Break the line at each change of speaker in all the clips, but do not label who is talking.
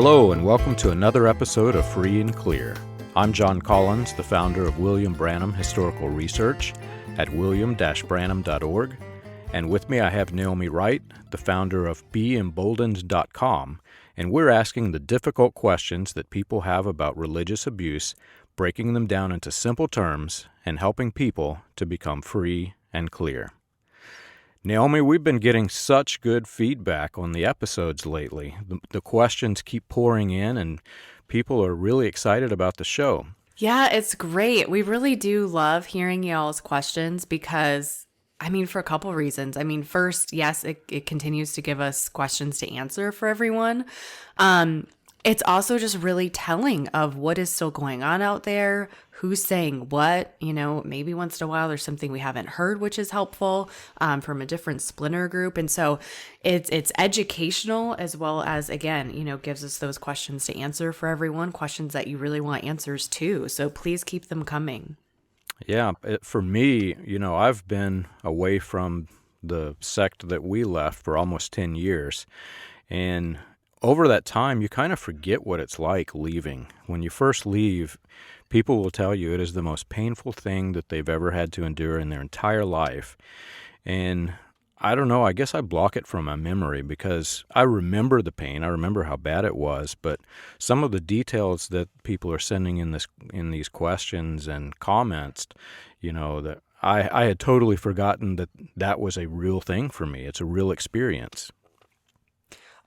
Hello and welcome to another episode of Free and Clear. I'm John Collins, the founder of William Branham Historical Research at william-branham.org, and with me I have Naomi Wright, the founder of beEmboldened.com, and we're asking the difficult questions that people have about religious abuse, breaking them down into simple terms, and helping people to become free and clear. Naomi, we've been getting such good feedback on the episodes lately. The questions keep pouring in, and people are really excited about the show.
Yeah, it's great. We really do love hearing y'all's questions because, for a couple reasons. First, yes, it continues to give us questions to answer for everyone. It's also just really telling of what is still going on out there, who's saying what. Maybe once in a while there's something we haven't heard, which is helpful from a different splinter group. And so it's educational as well as, again, gives us those questions to answer for everyone, questions that you really want answers to. So please keep them coming.
Yeah, for me, I've been away from the sect that we left for almost 10 years. And over that time, you kind of forget what it's like leaving. When you first leave, people will tell you it is the most painful thing that they've ever had to endure in their entire life. And I don't know, I guess I block it from my memory because I remember the pain. I remember how bad it was, but some of the details that people are sending in these questions and comments, that I had totally forgotten that was a real thing for me. It's a real experience.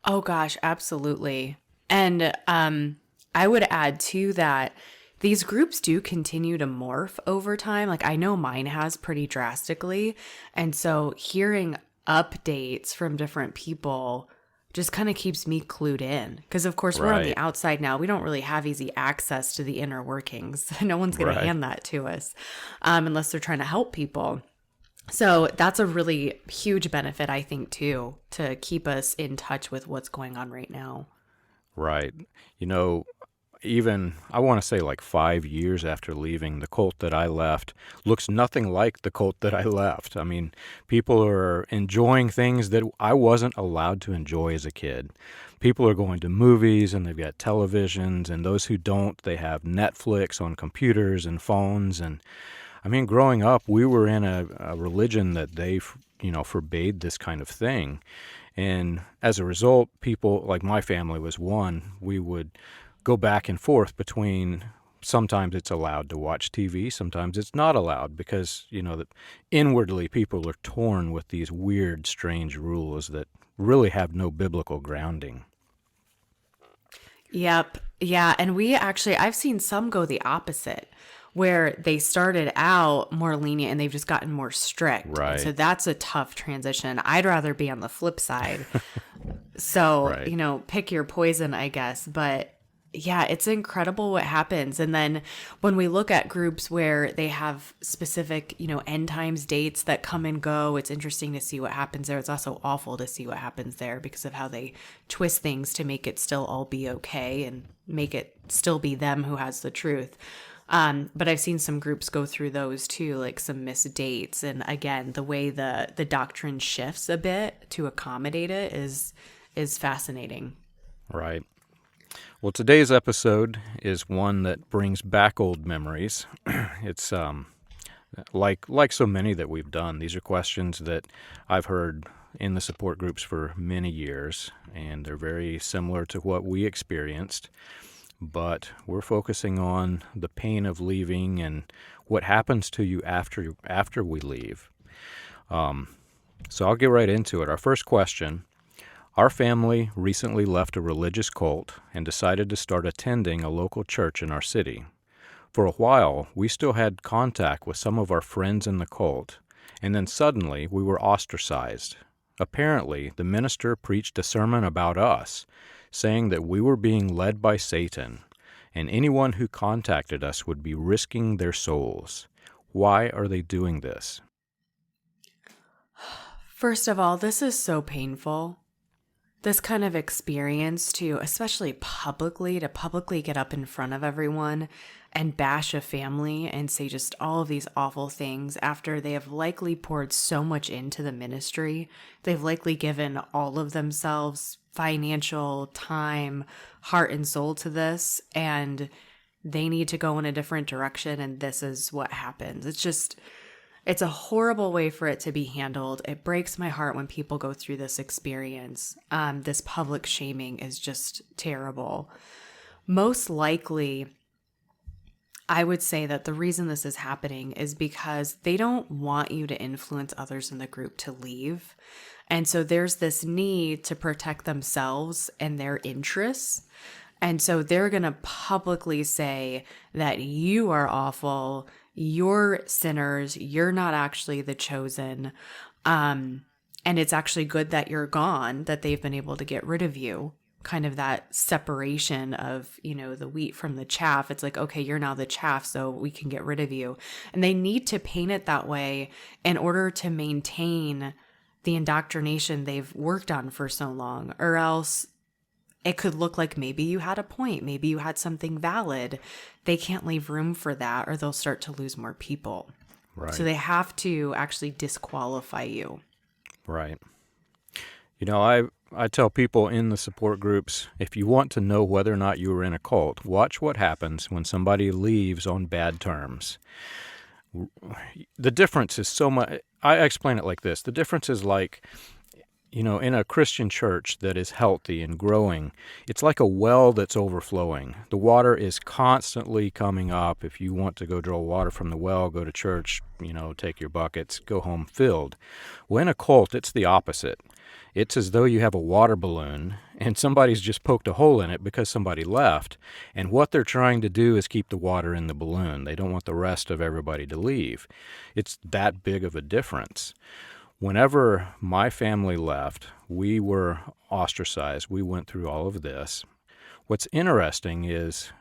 Oh gosh, absolutely. And I would add to that, these groups do continue to morph over time. Like I know mine has pretty drastically. And so hearing updates from different people just kind of keeps me clued in. Because of course we're on the outside now. We don't really have easy access to the inner workings. No one's going to hand that to us unless they're trying to help people. So that's a really huge benefit, I think, too, to keep us in touch with what's going on right now.
Right. Even, I want to say like 5 years after leaving, the cult that I left looks nothing like the cult that I left. People are enjoying things that I wasn't allowed to enjoy as a kid. People are going to movies and they've got televisions, and those who don't, they have Netflix on computers and phones. And growing up, we were in a religion that they, forbade this kind of thing. And as a result, people, like my family was one, we would go back and forth between sometimes it's allowed to watch TV, sometimes it's not allowed because, that inwardly people are torn with these weird, strange rules that really have no biblical grounding.
Yep. Yeah. And I've seen some go the opposite, where they started out more lenient and they've just gotten more strict.
Right.
So that's a tough transition. I'd rather be on the flip side. So, pick your poison, I guess. But yeah, it's incredible what happens. And then when we look at groups where they have specific, end times dates that come and go, it's interesting to see what happens there. It's also awful to see what happens there because of how they twist things to make it still all be okay and make it still be them who has the truth. But I've seen some groups go through those too, like some missed dates. And again, the way the doctrine shifts a bit to accommodate it is fascinating.
Right. Well, today's episode is one that brings back old memories. It's like so many that we've done. These are questions that I've heard in the support groups for many years, and they're very similar to what we experienced. But we're focusing on the pain of leaving and what happens to you after we leave. So I'll get right into it. Our first question: our family recently left a religious cult and decided to start attending a local church in our city. For a while, we still had contact with some of our friends in the cult, and then suddenly we were ostracized. Apparently, the minister preached a sermon about us, saying that we were being led by Satan, and anyone who contacted us would be risking their souls. Why are they doing this?
First of all, this is so painful. this kind of experience to, especially publicly, to publicly get up in front of everyone and bash a family and say just all of these awful things after they have likely poured so much into the ministry. They've likely given all of themselves, financial, time, heart, and soul to this, and they need to go in a different direction, and this is what happens. It's a horrible way for it to be handled. It breaks my heart when people go through this experience. This public shaming is just terrible. Most likely, I would say that the reason this is happening is because they don't want you to influence others in the group to leave. And so there's this need to protect themselves and their interests. And so they're going to publicly say that you are awful, you're sinners, you're not actually the chosen. And it's actually good that you're gone, that they've been able to get rid of you. Kind of that separation of, the wheat from the chaff. It's like, okay, you're now the chaff, so we can get rid of you. And they need to paint it that way in order to maintain the indoctrination they've worked on for so long, or else it could look like maybe you had a point, maybe you had something valid. They can't leave room for that, or they'll start to lose more people.
Right.
So they have to actually disqualify you.
Right. I tell people in the support groups, if you want to know whether or not you are in a cult, watch what happens when somebody leaves on bad terms. The difference is so much. I explain it like this. The difference is like, in a Christian church that is healthy and growing, it's like a well that's overflowing. The water is constantly coming up. If you want to go draw water from the well, go to church, take your buckets, go home filled. Well, in a cult, it's the opposite. It's as though you have a water balloon and somebody's just poked a hole in it because somebody left. And what they're trying to do is keep the water in the balloon. They don't want the rest of everybody to leave. It's that big of a difference. Whenever my family left, we were ostracized. We went through all of this. What's interesting is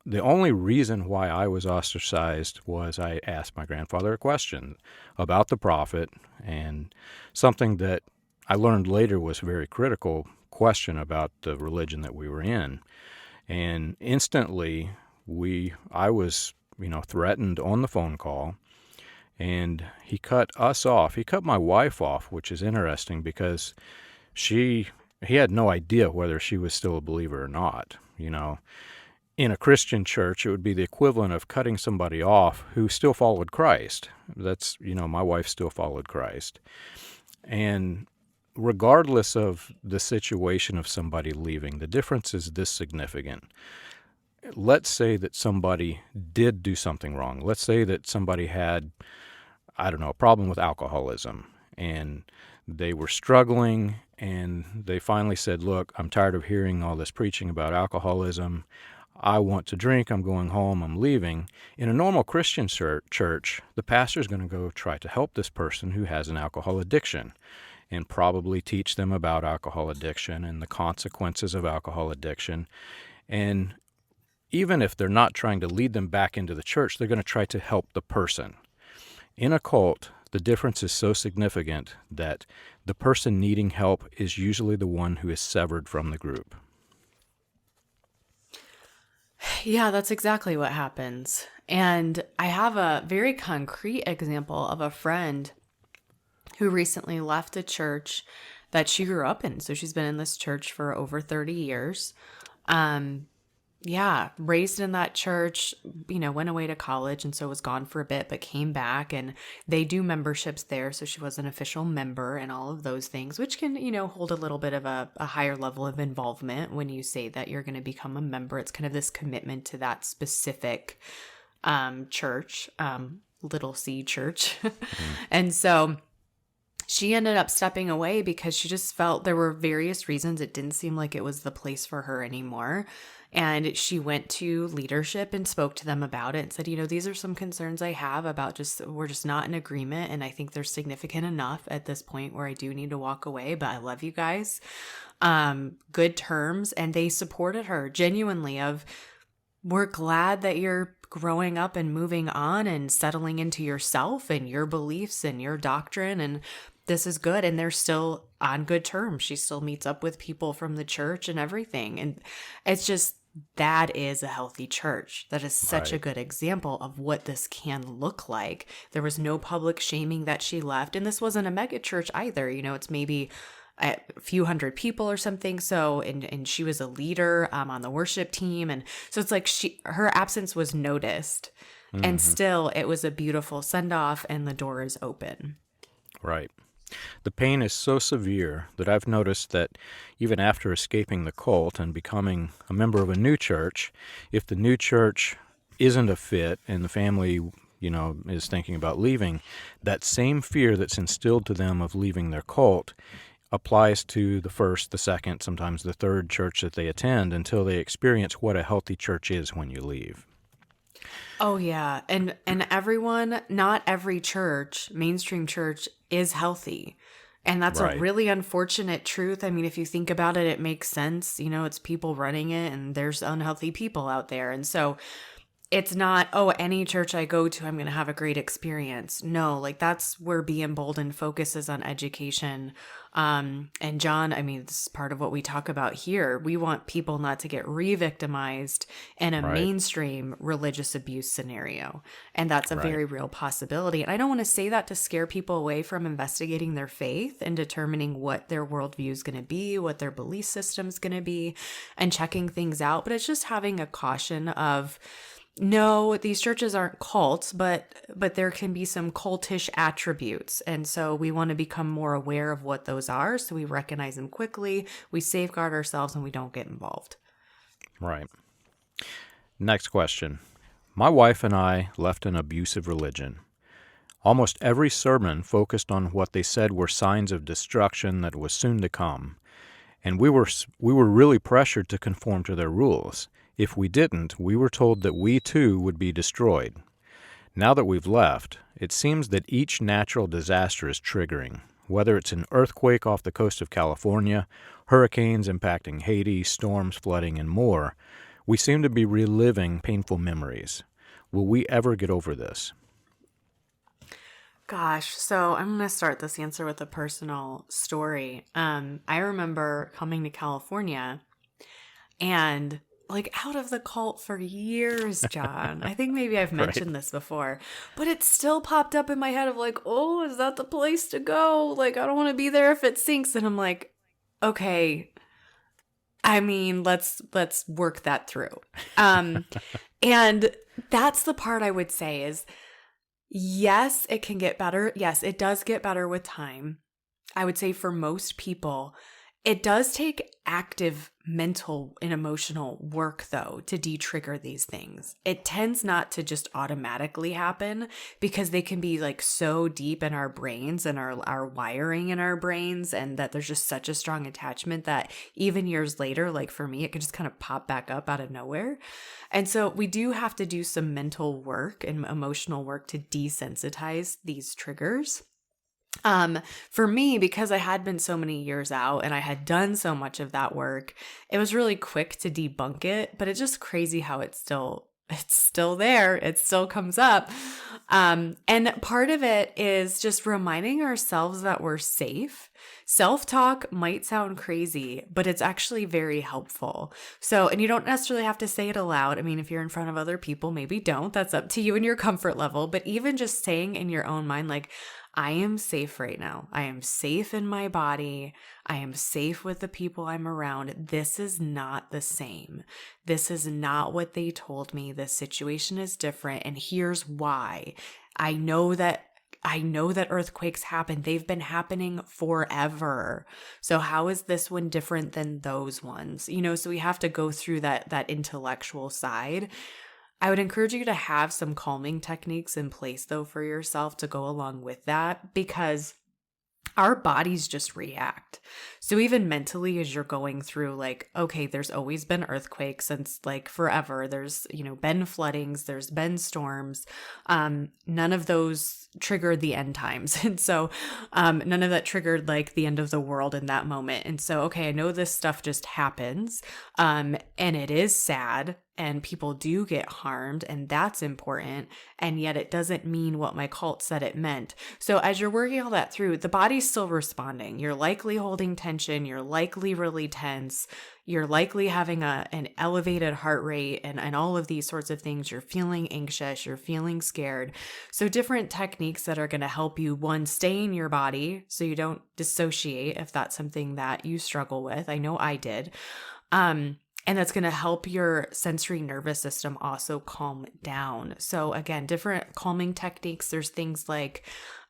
the only reason why I was ostracized was I asked my grandfather a question about the prophet, and something that I learned later was a very critical question about the religion that we were in. And instantly, I was, threatened on the phone call. And he cut us off. He cut my wife off, which is interesting because he had no idea whether she was still a believer or not. In a Christian church, it would be the equivalent of cutting somebody off who still followed Christ. That's, my wife still followed Christ. And regardless of the situation of somebody leaving, the difference is this significant. Let's say that somebody did do something wrong. Let's say that somebody had, a problem with alcoholism, and they were struggling, and they finally said, look, I'm tired of hearing all this preaching about alcoholism. I want to drink. I'm going home. I'm leaving. In a normal Christian church, the pastor's going to go try to help this person who has an alcohol addiction and probably teach them about alcohol addiction and the consequences of alcohol addiction. And even if they're not trying to lead them back into the church, they're going to try to help the person. In a cult, the difference is so significant that the person needing help is usually the one who is severed from the group.
Yeah, that's exactly what happens. And I have a very concrete example of a friend who recently left a church that she grew up in. So she's been in this church for over 30 years. Raised in that church, went away to college and so was gone for a bit, but came back, and they do memberships there. So she was an official member and all of those things, which can, hold a little bit of a higher level of involvement when you say that you're going to become a member. It's kind of this commitment to that specific church, little C church. And so she ended up stepping away because she just felt there were various reasons it didn't seem like it was the place for her anymore. And she went to leadership and spoke to them about it and said, these are some concerns I have about we're just not in agreement. And I think they're significant enough at this point where I do need to walk away, but I love you guys. Good terms. And they supported her genuinely we're glad that you're growing up and moving on and settling into yourself and your beliefs and your doctrine. And this is good. And they're still on good terms. She still meets up with people from the church and everything. And it's just, that is a healthy church. That is such a good example of what this can look like. There was no public shaming that she left. And this wasn't a mega church either. It's maybe a few hundred people or something. So, and she was a leader on the worship team. And so it's like her absence was noticed. Mm-hmm. And still it was a beautiful send off and the door is open.
Right. The pain is so severe that I've noticed that even after escaping the cult and becoming a member of a new church, if the new church isn't a fit and the family, is thinking about leaving, that same fear that's instilled to them of leaving their cult applies to the first, the second, sometimes the third church that they attend until they experience what a healthy church is when you leave.
Oh, yeah. And everyone, not every church, mainstream church, is healthy. And that's a really unfortunate truth. I mean, if you think about it, it makes sense. It's people running it and there's unhealthy people out there. And so it's not, any church I go to, I'm going to have a great experience. No, like that's where beEmboldened focuses on education. And John, I mean, this is part of what we talk about here. We want people not to get re-victimized in a mainstream religious abuse scenario. And that's a very real possibility. And I don't want to say that to scare people away from investigating their faith and determining what their worldview is going to be, what their belief system is going to be, and checking things out. But it's just having a caution of, no, these churches aren't cults, but there can be some cultish attributes. And so we want to become more aware of what those are. So we recognize them quickly, we safeguard ourselves, and we don't get involved.
Right. Next question. My wife and I left an abusive religion. Almost every sermon focused on what they said were signs of destruction that was soon to come. And we were really pressured to conform to their rules. If we didn't, we were told that we too would be destroyed. Now that we've left, it seems that each natural disaster is triggering, whether it's an earthquake off the coast of California, hurricanes impacting Haiti, storms, flooding, and more. We seem to be reliving painful memories. Will we ever get over this?
Gosh, so I'm going to start this answer with a personal story. I remember coming to California and out of the cult for years, John. I think maybe I've mentioned this before, but it still popped up in my head of is that the place to go? I don't want to be there if it sinks. And I'm like, okay, I mean, let's work that through. And that's the part I would say is, yes, it can get better. Yes, it does get better with time. I would say for most people, it does take active mental and emotional work, though, to de-trigger these things. It tends not to just automatically happen because they can be so deep in our brains and our wiring in our brains, and that there's just such a strong attachment that even years later, for me, it could just kind of pop back up out of nowhere. And so we do have to do some mental work and emotional work to desensitize these triggers. For me, because I had been so many years out and I had done so much of that work, it was really quick to debunk it, but it's just crazy how it's still there. It still comes up. And part of it is just reminding ourselves that we're safe. Self-talk might sound crazy, but it's actually very helpful. So, and you don't necessarily have to say it aloud. I mean, if you're in front of other people, maybe don't. That's up to you and your comfort level. But even just saying in your own mind, I am safe right now. I am safe in my body. I am safe with the people I'm around. This is not the same. This is not what they told me. This situation is different. And here's why. I know that earthquakes happen. They've been happening forever. So how is this one different than those ones? So we have to go through that intellectual side. I would encourage you to have some calming techniques in place, though, for yourself to go along with that, because our bodies just react. So even mentally, as you're going through, okay, there's always been earthquakes since forever. There's, been floodings, there's been storms. None of those triggered the end times. And so none of that triggered the end of the world in that moment. And so, okay, I know this stuff just happens. And it is sad. and people do get harmed, and that's important, and yet it doesn't mean what my cult said it meant. So as you're working all that through, the body's still responding. You're likely holding tension, you're likely really tense, you're likely having an elevated heart rate, and all of these sorts of things. You're feeling anxious, you're feeling scared. So different techniques that are going to help you, one, stay in your body so you don't dissociate if that's something that you struggle with. I know I did. And that's going to help your sensory nervous system also calm down. So again, different calming techniques. There's things like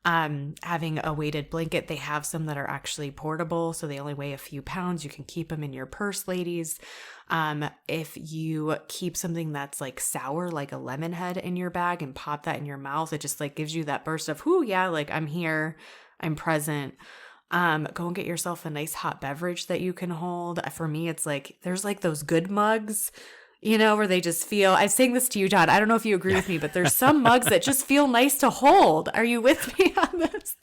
having a weighted blanket. They have some that are actually portable, so they only weigh a few pounds. You can keep them in your purse, ladies. If you keep something that's like sour, like a lemon head in your bag and pop that in your mouth, it just like gives you that burst of, whoo, yeah, like I'm here, I'm present. Go and get yourself a nice hot beverage that you can hold. For me, it's like, there's like those good mugs, where they just feel, I'm saying this to you, John, I don't know if you agree with me, but there's some mugs that just feel nice to hold. Are you with me on this?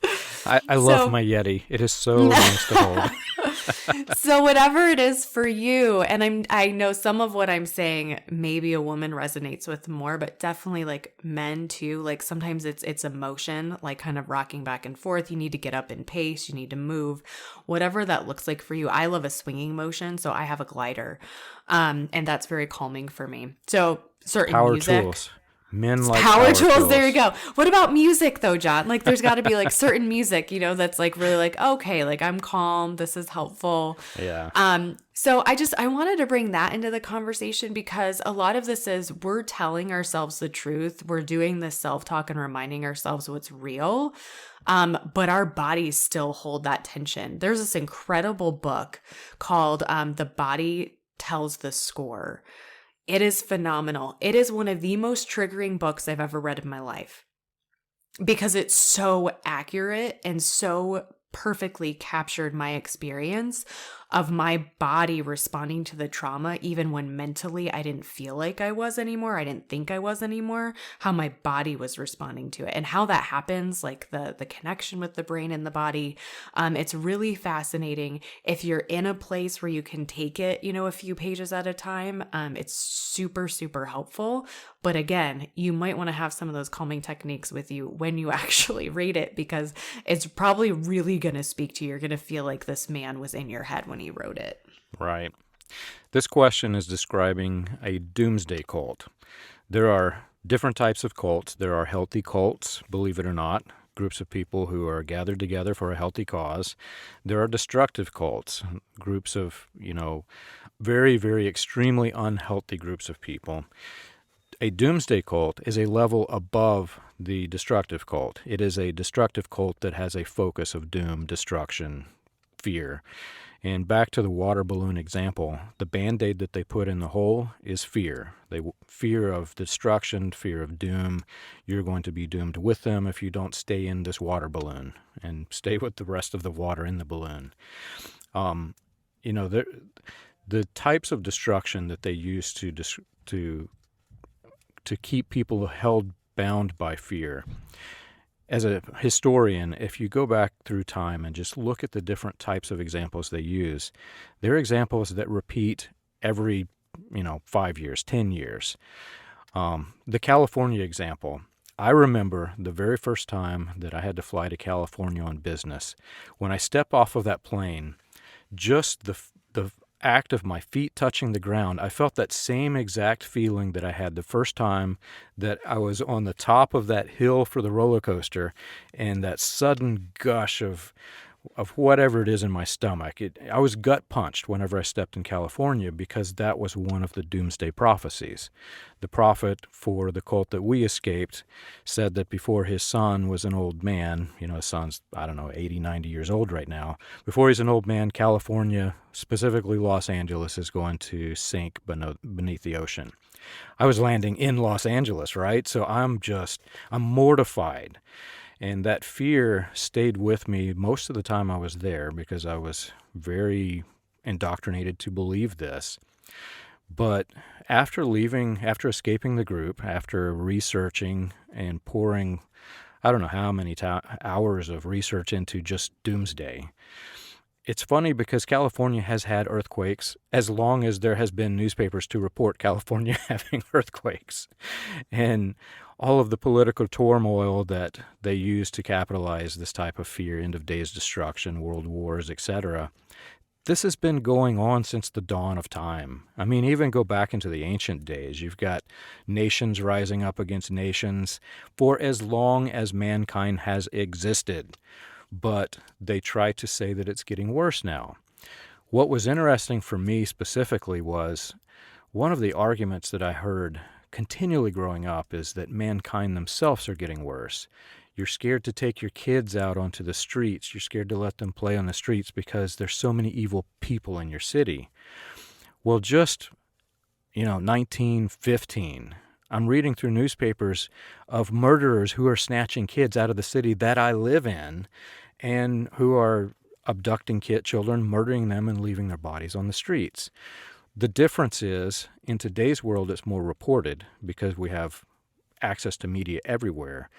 I love my Yeti. It is so nice to hold.
So whatever it is for you, and I know some of what I'm saying, maybe a woman resonates with more, but definitely like men too. Like sometimes it's emotion, like kind of rocking back and forth. You need to get up and pace. You need to move, whatever that looks like for you. I love a swinging motion, so I have a glider, and that's very calming for me. So certain
Power
music.
tools. Men like
power tools. There you go. What about music though, John? Like there's got to be like certain music, that's like really like, okay, like I'm calm. This is helpful.
Yeah.
So I wanted to bring that into the conversation because a lot of this is we're telling ourselves the truth. We're doing this self-talk and reminding ourselves what's real. But our bodies still hold that tension. There's this incredible book called The Body Tells the Score. It is phenomenal. It is one of the most triggering books I've ever read in my life because it's so accurate and so perfectly captured my experience of my body responding to the trauma, even when mentally I didn't feel like I was anymore. I didn't think I was anymore, how my body was responding to it and how that happens, like the connection with the brain and the body. It's really fascinating. If you're in a place where you can take it, a few pages at a time, it's super, super helpful. But again, you might want to have some of those calming techniques with you when you actually read it, because it's probably really going to speak to you. You're going to feel like this man was in your head when he wrote it.
Right. This question is describing a doomsday cult. There are different types of cults. There are healthy cults, believe it or not, groups of people who are gathered together for a healthy cause. There are destructive cults, groups of, very, very extremely unhealthy groups of people. A doomsday cult is a level above the destructive cult. It is a destructive cult that has a focus of doom, destruction, fear. And back to the water balloon example, the Band-Aid that they put in the hole is fear. Fear of destruction, fear of doom. You're going to be doomed with them if you don't stay in this water balloon and stay with the rest of the water in the balloon. The types of destruction that they use to keep people held bound by fear. As a historian, if you go back through time and just look at the different types of examples they use, they're examples that repeat every, 5 years, 10 years. The California example, I remember the very first time that I had to fly to California on business. When I stepped off of that plane, just the act of my feet touching the ground, I felt that same exact feeling that I had the first time that I was on the top of that hill for the roller coaster, and that sudden gush of whatever it is in my stomach. I was gut punched whenever I stepped in California, because that was one of the doomsday prophecies. The prophet for the cult that we escaped said that before his son was an old man, his son's, 80, 90 years old right now. Before he's an old man, California, specifically Los Angeles, is going to sink beneath the ocean. I was landing in Los Angeles, right? So I'm mortified. And that fear stayed with me most of the time I was there, because I was very indoctrinated to believe this. But after escaping the group, after researching and pouring, I don't know how many hours of research into just doomsday, it's funny because California has had earthquakes as long as there has been newspapers to report California having earthquakes. And all of the political turmoil that they use to capitalize this type of fear, end of days destruction, world wars, etc., this has been going on since the dawn of time. I mean, even go back into the ancient days. You've got nations rising up against nations for as long as mankind has existed. But they try to say that it's getting worse now. What was interesting for me specifically was one of the arguments that I heard continually growing up is that mankind themselves are getting worse. You're scared to take your kids out onto the streets. You're scared to let them play on the streets because there's so many evil people in your city. Well, just, 1915, I'm reading through newspapers of murderers who are snatching kids out of the city that I live in and who are abducting children, murdering them, and leaving their bodies on the streets. The difference is, in today's world, it's more reported because we have access to media everywhere.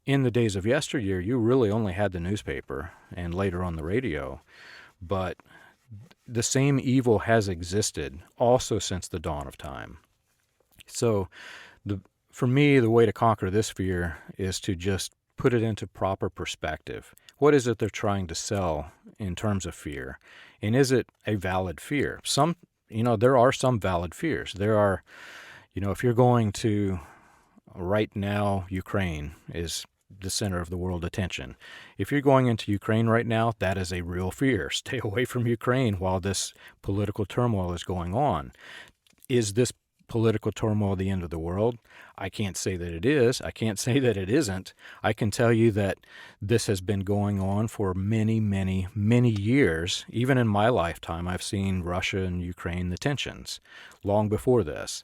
In the days of yesteryear, you really only had the newspaper and later on the radio, but the same evil has existed also since the dawn of time. So for me, the way to conquer this fear is to just put it into proper perspective. What is it they're trying to sell in terms of fear? And is it a valid fear? There are some valid fears. There are, if you're going to, right now, Ukraine is the center of the world attention. If you're going into Ukraine right now, that is a real fear. Stay away from Ukraine while this political turmoil is going on. Is this political turmoil the end of the world? I can't say that it is. I can't say that it isn't. I can tell you that this has been going on for many, many, many years. Even in my lifetime, I've seen Russia and Ukraine, the tensions, long before this.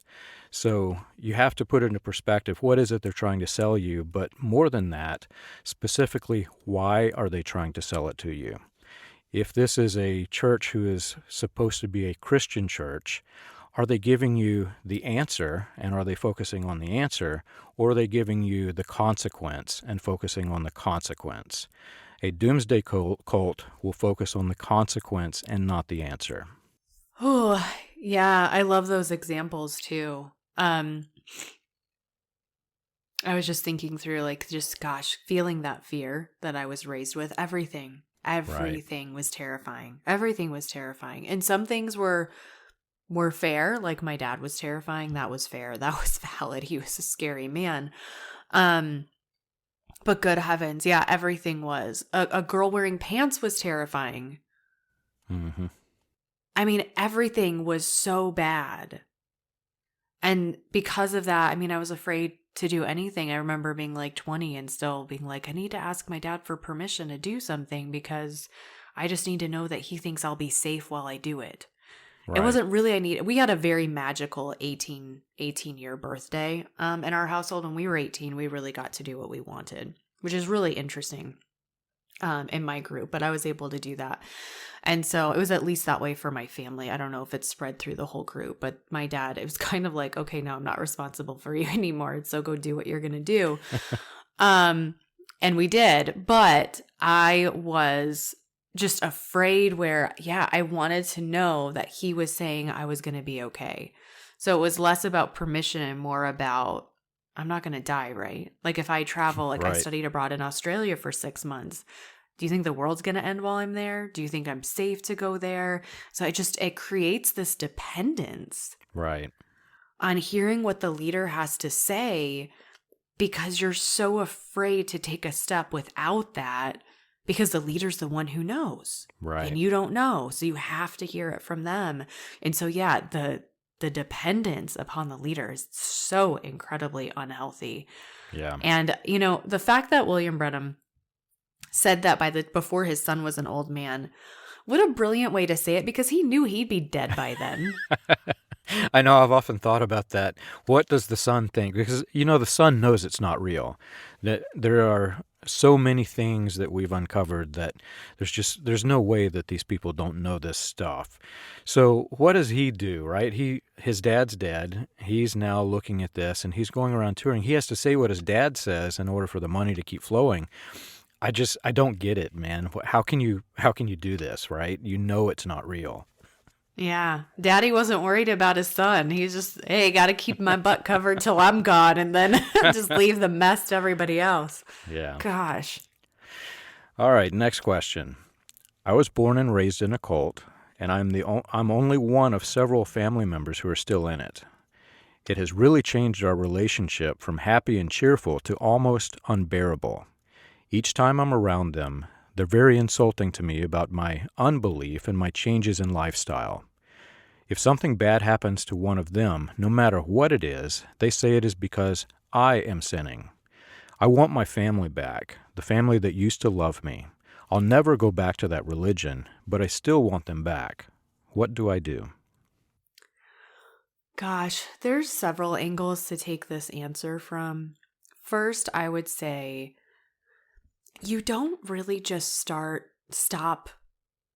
So you have to put it into perspective. What is it they're trying to sell you? But more than that, specifically, why are they trying to sell it to you? If this is a church who is supposed to be a Christian church, are they giving you the answer, and are they focusing on the answer, or are they giving you the consequence and focusing on the consequence? A doomsday cult will focus on the consequence and not the answer.
Oh, yeah, I love those examples too. I was just thinking through, feeling that fear that I was raised with. Everything was terrifying. Everything was terrifying. And some things were fair, like my dad was terrifying. That was fair. That was valid. He was a scary man. But good heavens, yeah, everything was. A girl wearing pants was terrifying.
Mm-hmm.
I mean, everything was so bad. And because of that, I was afraid to do anything. I remember being 20 and still being I need to ask my dad for permission to do something because I just need to know that he thinks I'll be safe while I do it. Right. It wasn't really we had a very magical 18-year birthday in our household. When we were 18, we really got to do what we wanted, which is really interesting in my group, but I was able to do that. And so it was at least that way for my family. I don't know if it's spread through the whole group, but my dad, it was kind of okay, no, I'm not responsible for you anymore. So go do what you're going to do. And we did, but I was just afraid I wanted to know that he was saying I was going to be okay. So it was less about permission and more about, I'm not going to die, right? If I travel, right. I studied abroad in Australia for 6 months. Do you think the world's going to end while I'm there? Do you think I'm safe to go there? So it creates this dependence.
Right.
On hearing what the leader has to say because you're so afraid to take a step without that because the leader's the one who knows.
Right.
And you don't know. So you have to hear it from them. And so, yeah, the dependence upon the leader is so incredibly unhealthy.
Yeah.
And, the fact that William Branham said that before his son was an old man, what a brilliant way to say it, because he knew he'd be dead by then.
I know, I've often thought about that. What does the son think? Because, the son knows it's not real. That there are so many things that we've uncovered that there's no way that these people don't know this stuff. So what does he do, right? His dad's dead. He's now looking at this and he's going around touring. He has to say what his dad says in order for the money to keep flowing. I don't get it, man. How can you do this, right? You know it's not real.
Yeah. Daddy wasn't worried about his son. He's just, hey, got to keep my butt covered till I'm gone and then just leave the mess to everybody else.
Yeah.
Gosh.
All right, next question. I was born and raised in a cult, and I'm only one of several family members who are still in it. It has really changed our relationship from happy and cheerful to almost unbearable. Each time I'm around them, they're very insulting to me about my unbelief and my changes in lifestyle. If something bad happens to one of them, no matter what it is, they say it is because I am sinning. I want my family back, the family that used to love me. I'll never go back to that religion, but I still want them back. What do I do?
Gosh, there's several angles to take this answer from. First, I would say you don't really just stop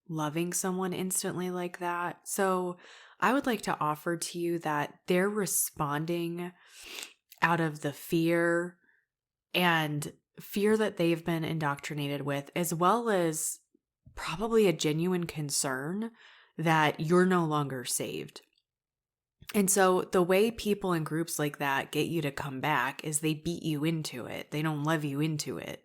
loving someone instantly like that. So I would like to offer to you that they're responding out of the fear that they've been indoctrinated with, as well as probably a genuine concern that you're no longer saved. And so the way people in groups like that get you to come back is they beat you into it. They don't love you into it.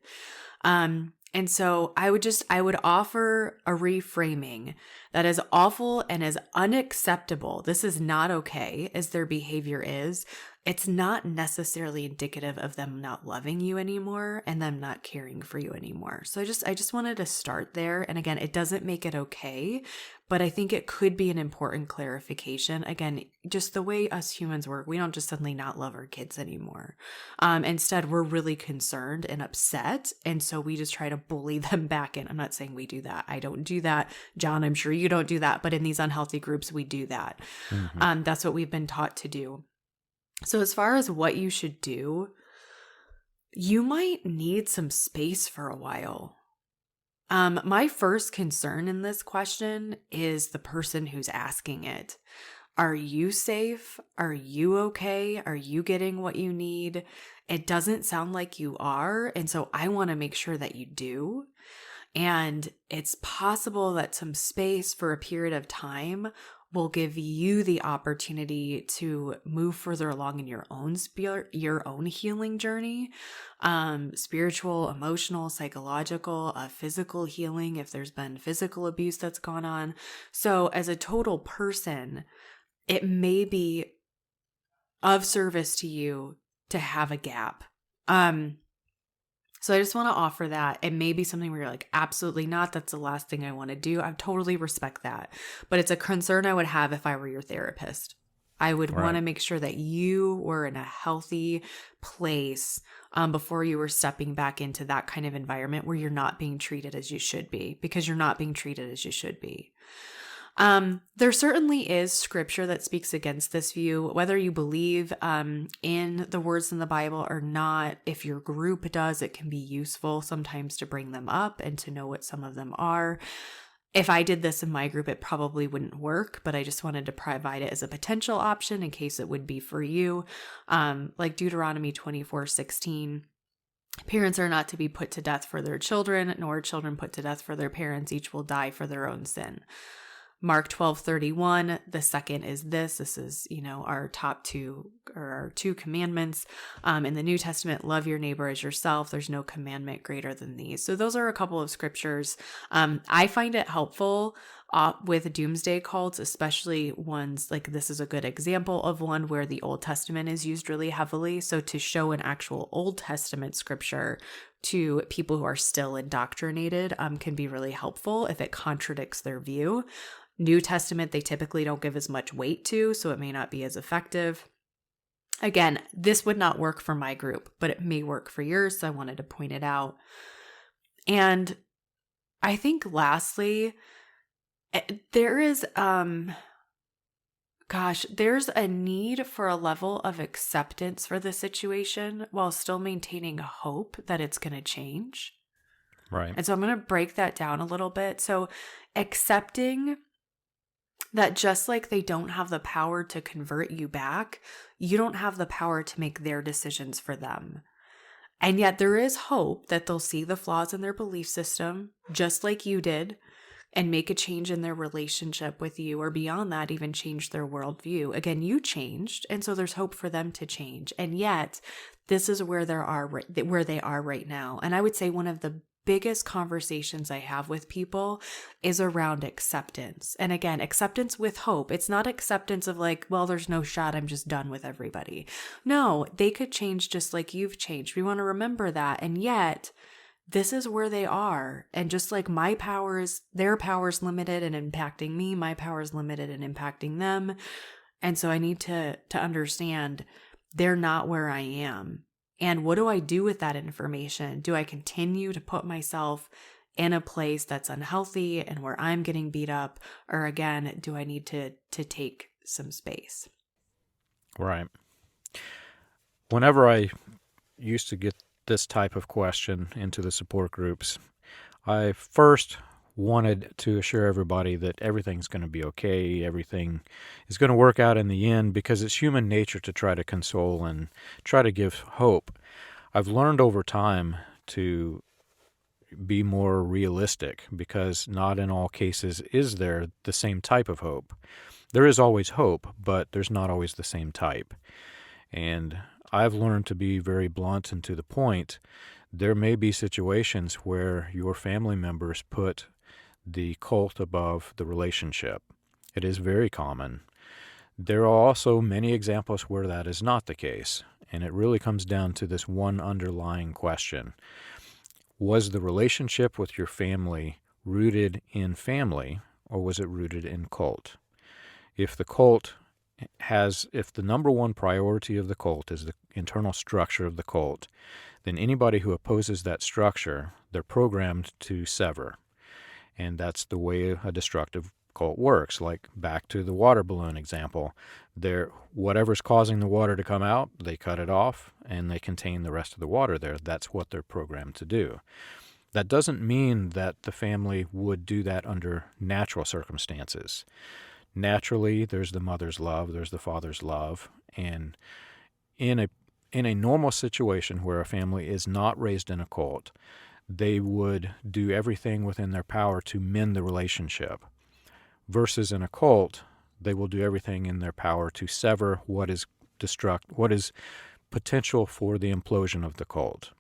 And so I would offer a reframing that as awful and as unacceptable, this is not okay as their behavior is. It's not necessarily indicative of them not loving you anymore and them not caring for you anymore. So I just wanted to start there. And again, it doesn't make it okay, but I think it could be an important clarification. Again, just the way us humans work, we don't just suddenly not love our kids anymore. Instead, we're really concerned and upset. And so we just try to bully them back in. I'm not saying we do that. I don't do that. John, I'm sure you don't do that. But in these unhealthy groups, we do that.
Mm-hmm.
That's what we've been taught to do. So as far as what you should do, you might need some space for a while. My first concern in this question is the person who's asking it. Are you safe? Are you okay? Are you getting what you need? It doesn't sound like you are. And so I want to make sure that you do. And it's possible that some space for a period of time will give you the opportunity to move further along in your own healing journey, spiritual, emotional, psychological, physical healing, if there's been physical abuse that's gone on. So as a total person, it may be of service to you to have a gap. So I just want to offer that. It may be something where you're like, absolutely not. That's the last thing I want to do. I totally respect that. But it's a concern I would have if I were your therapist. I would want to make sure that you were in a healthy place before you were stepping back into that kind of environment where you're not being treated as you should be, because you're not being treated as you should be. There certainly is scripture that speaks against this view, whether you believe in the words in the Bible or not. If your group does, it can be useful sometimes to bring them up and to know what some of them are. If I did this in my group, it probably wouldn't work, but I just wanted to provide it as a potential option in case it would be for you. Like Deuteronomy 24:16. Parents are not to be put to death for their children, nor children put to death for their parents. Each will die for their own sin. Mark 12:31, the second is this. This is, our top two, or our two commandments. In the New Testament, love your neighbor as yourself. There's no commandment greater than these. So those are a couple of scriptures. I find it helpful with doomsday cults, especially ones like this is a good example of one where the Old Testament is used really heavily. So to show an actual Old Testament scripture to people who are still indoctrinated can be really helpful if it contradicts their view. New Testament, they typically don't give as much weight to, so it may not be as effective. Again, this would not work for my group, but it may work for yours, so I wanted to point it out. And I think lastly, there is, there's a need for a level of acceptance for the situation while still maintaining hope that it's going to change.
Right.
And so I'm going to break that down a little bit. So accepting that just like they don't have the power to convert you back, you don't have the power to make their decisions for them. And yet there is hope that they'll see the flaws in their belief system, just like you did, and make a change in their relationship with you, or beyond that, even change their worldview. Again, you changed, and so there's hope for them to change. And yet, this is where they are right now. And I would say one of the biggest conversations I have with people is around acceptance. And again, acceptance with hope. It's not acceptance of like, well, there's no shot, I'm just done with everybody. No, they could change just like you've changed. We want to remember that. And yet, this is where they are. And just like their power is limited and impacting me, my power is limited and impacting them. And so I need to understand they're not where I am. And what do I do with that information? Do I continue to put myself in a place that's unhealthy and where I'm getting beat up? Or again, do I need to take some space?
Right. Whenever I used to get this type of question into the support groups, I first wanted to assure everybody that everything's going to be okay, everything is going to work out in the end, because it's human nature to try to console and try to give hope. I've learned over time to be more realistic, because not in all cases is there the same type of hope. There is always hope, but there's not always the same type. And I've learned to be very blunt and to the point. There may be situations where your family members put the cult above the relationship. It is very common. There are also many examples where that is not the case, and it really comes down to this one underlying question. Was the relationship with your family rooted in family, or was it rooted in cult? If the number one priority of the cult is the internal structure of the cult, then anybody who opposes that structure, they're programmed to sever. And that's the way a destructive cult works. Like back to the water balloon example, whatever's causing the water to come out, they cut it off and they contain the rest of the water there. That's what they're programmed to do. That doesn't mean that the family would do that under natural circumstances. Naturally, there's the mother's love, there's the father's love, and in a normal situation where a family is not raised in a cult, they would do everything within their power to mend the relationship. Versus in a cult, they will do everything in their power to sever what is potential for the implosion of the cult.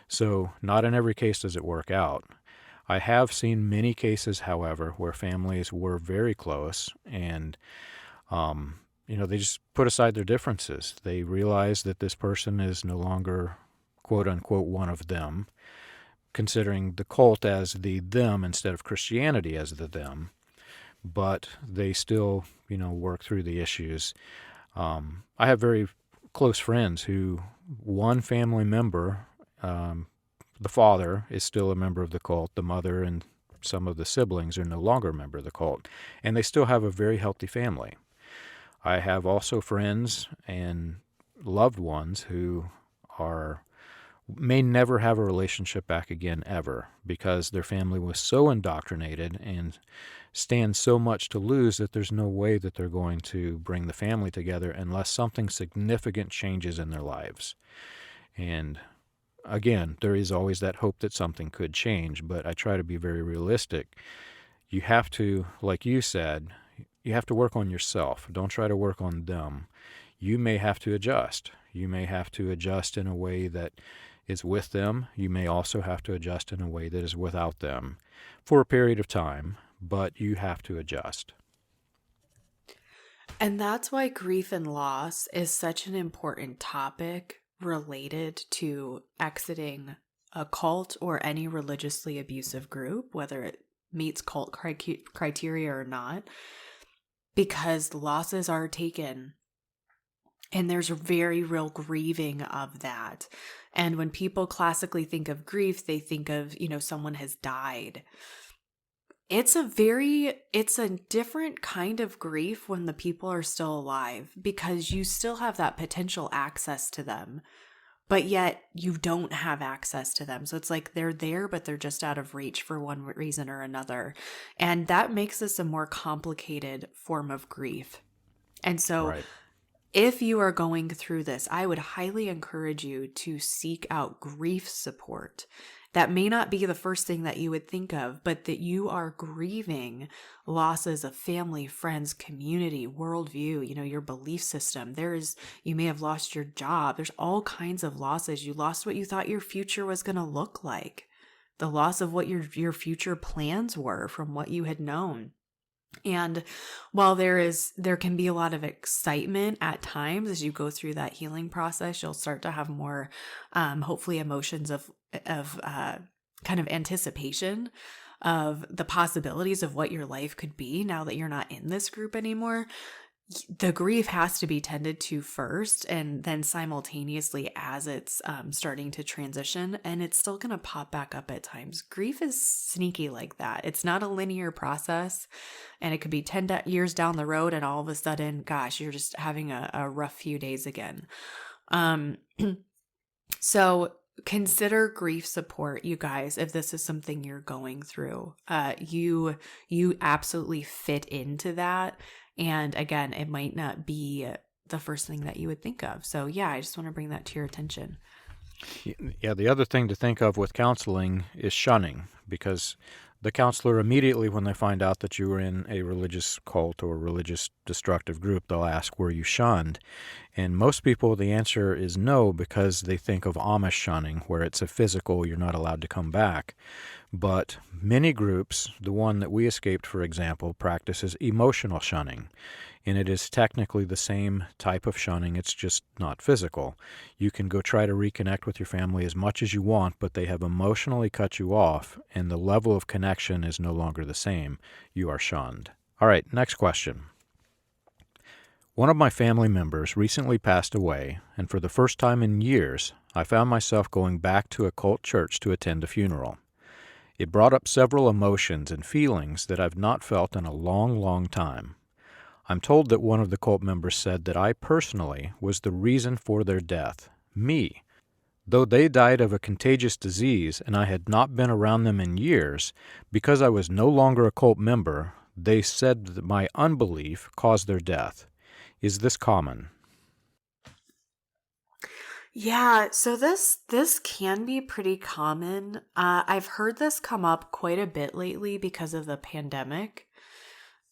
So not in every case does it work out. I have seen many cases, however, where families were very close and they just put aside their differences. They realize that this person is no longer, quote unquote, one of them, considering the cult as the them instead of Christianity as the them, but they still, work through the issues. I have very close friends who one family member, the father is still a member of the cult, the mother and some of the siblings are no longer a member of the cult, and they still have a very healthy family. I have also friends and loved ones who may never have a relationship back again ever, because their family was so indoctrinated and stands so much to lose that there's no way that they're going to bring the family together unless something significant changes in their lives. And again, there is always that hope that something could change, but I try to be very realistic. You have to, like you said, you have to work on yourself. Don't try to work on them. You may have to adjust. You may have to adjust in a way that is with them. You may also have to adjust in a way that is without them for a period of time, but you have to adjust.
And that's why grief and loss is such an important topic related to exiting a cult or any religiously abusive group, whether it meets cult criteria or not, because losses are taken. And there's a very real grieving of that. And when people classically think of grief, they think of, someone has died. It's a different kind of grief when the people are still alive, because you still have that potential access to them, but yet you don't have access to them. So it's like they're there, but they're just out of reach for one reason or another. And that makes this a more complicated form of grief. And so
Right.
If you are going through this, I would highly encourage you to seek out grief support. That may not be the first thing that you would think of, but that you are grieving losses of family, friends, community, worldview, your belief system. You may have lost your job. There's all kinds of losses. You lost what you thought your future was going to look like. The loss of what your future plans were from what you had known. And while there can be a lot of excitement at times as you go through that healing process, you'll start to have more, hopefully, emotions of kind of anticipation of the possibilities of what your life could be now that you're not in this group anymore. The grief has to be tended to first, and then simultaneously as it's starting to transition, and it's still going to pop back up at times. Grief is sneaky like that. It's not a linear process, and it could be 10 years down the road, and all of a sudden, gosh, you're just having a rough few days again. So consider grief support, you guys, if this is something you're going through. You absolutely fit into that. And again, it might not be the first thing that you would think of. So yeah, I just want to bring that to your attention.
Yeah, the other thing to think of with counseling is shunning, because the counselor immediately, when they find out that you were in a religious cult or religious destructive group, they'll ask, were you shunned? And most people, the answer is no, because they think of Amish shunning, where it's a physical, you're not allowed to come back. But many groups, the one that we escaped, for example, practices emotional shunning. And it is technically the same type of shunning, it's just not physical. You can go try to reconnect with your family as much as you want, but they have emotionally cut you off, and the level of connection is no longer the same. You are shunned. All right, next question. One of my family members recently passed away, and for the first time in years, I found myself going back to a cult church to attend a funeral. It brought up several emotions and feelings that I've not felt in a long, long time. I'm told that one of the cult members said that I personally was the reason for their death, me. Though they died of a contagious disease and I had not been around them in years, because I was no longer a cult member, they said that my unbelief caused their death. Is this common?
Yeah, so this can be pretty common. I've heard this come up quite a bit lately because of the pandemic,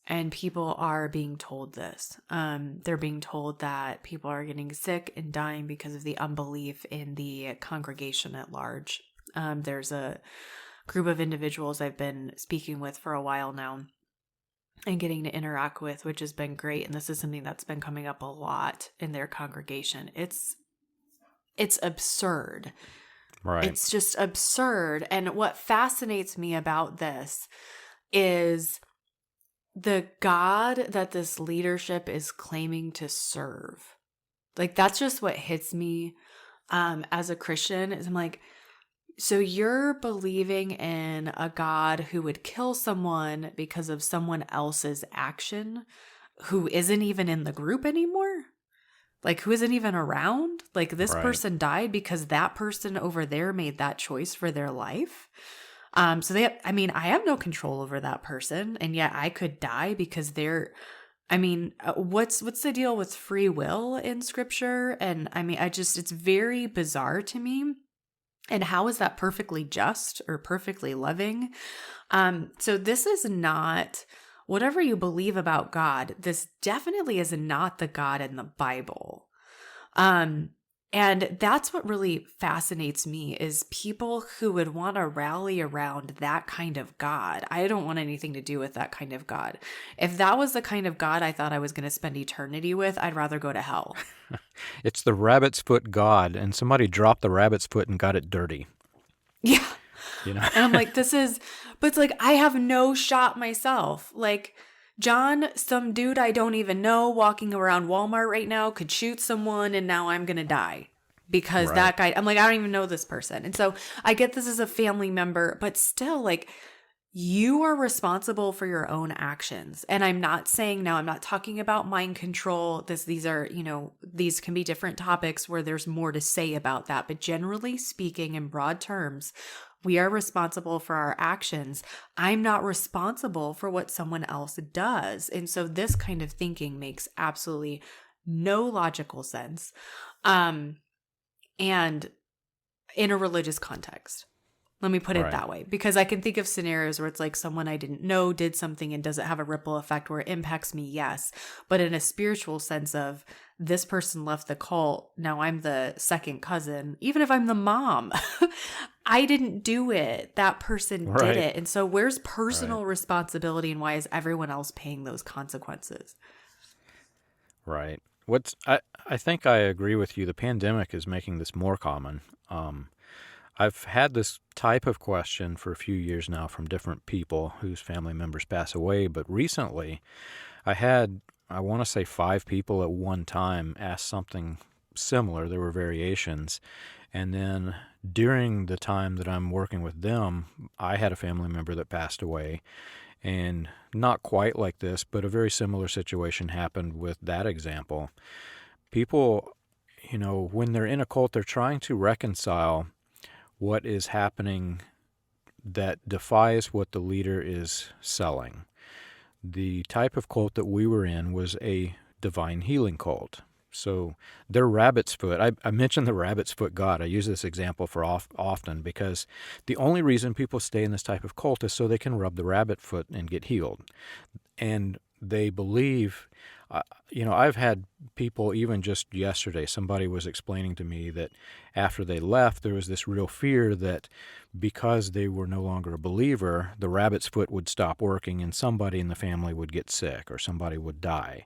and people are being told this. They're being told that people are getting sick and dying because of the unbelief in the congregation at large. There's a group of individuals I've been speaking with for a while now and getting to interact with, which has been great. And this is something that's been coming up a lot in their congregation. It's absurd.
Right.
It's just absurd. And what fascinates me about this is the God that this leadership is claiming to serve. Like, that's just what hits me as a Christian. Is I'm like, so you're believing in a God who would kill someone because of someone else's action, who isn't even in the group anymore? Like, who isn't even around? Like, this person died because that person over there made that choice for their life. I have no control over that person, and yet I could die because what's the deal with free will in scripture? And it's very bizarre to me. And how is that perfectly just or perfectly loving? So this is not, whatever you believe about God, this definitely is not the God in the Bible. And that's what really fascinates me is people who would want to rally around that kind of God. I don't want anything to do with that kind of God. If that was the kind of God I thought I was going to spend eternity with, I'd rather go to hell.
It's the rabbit's foot God, and somebody dropped the rabbit's foot and got it dirty.
Yeah. And I'm like, but it's like, I have no shot myself. Like, John, some dude I don't even know walking around Walmart right now could shoot someone and now I'm going to die because that guy, I'm like, I don't even know this person. And so I get this as a family member, but still, like, you are responsible for your own actions. And I'm not talking about mind control. These can be different topics where there's more to say about that. But generally speaking, in broad terms, we are responsible for our actions. I'm not responsible for what someone else does. And so this kind of thinking makes absolutely no logical sense, and in a religious context. Let me put it that way, because I can think of scenarios where it's like someone I didn't know did something and does it have a ripple effect where it impacts me? Yes. But in a spiritual sense of this person left the cult, now I'm the second cousin, even if I'm the mom, I didn't do it. That person did it. And so where's personal responsibility, and why is everyone else paying those consequences?
Right. I think I agree with you. The pandemic is making this more common. I've had this type of question for a few years now from different people whose family members pass away, but recently I want to say 5 people at one time ask something similar. There were variations. And then during the time that I'm working with them, I had a family member that passed away. And not quite like this, but a very similar situation happened with that example. People, when they're in a cult, they're trying to reconcile what is happening that defies what the leader is selling. The type of cult that we were in was a divine healing cult. So their rabbit's foot, I mentioned the rabbit's foot God. I use this example for often because the only reason people stay in this type of cult is so they can rub the rabbit foot and get healed. And they believe, I've had people, even just yesterday, somebody was explaining to me that after they left, there was this real fear that because they were no longer a believer, the rabbit's foot would stop working and somebody in the family would get sick or somebody would die.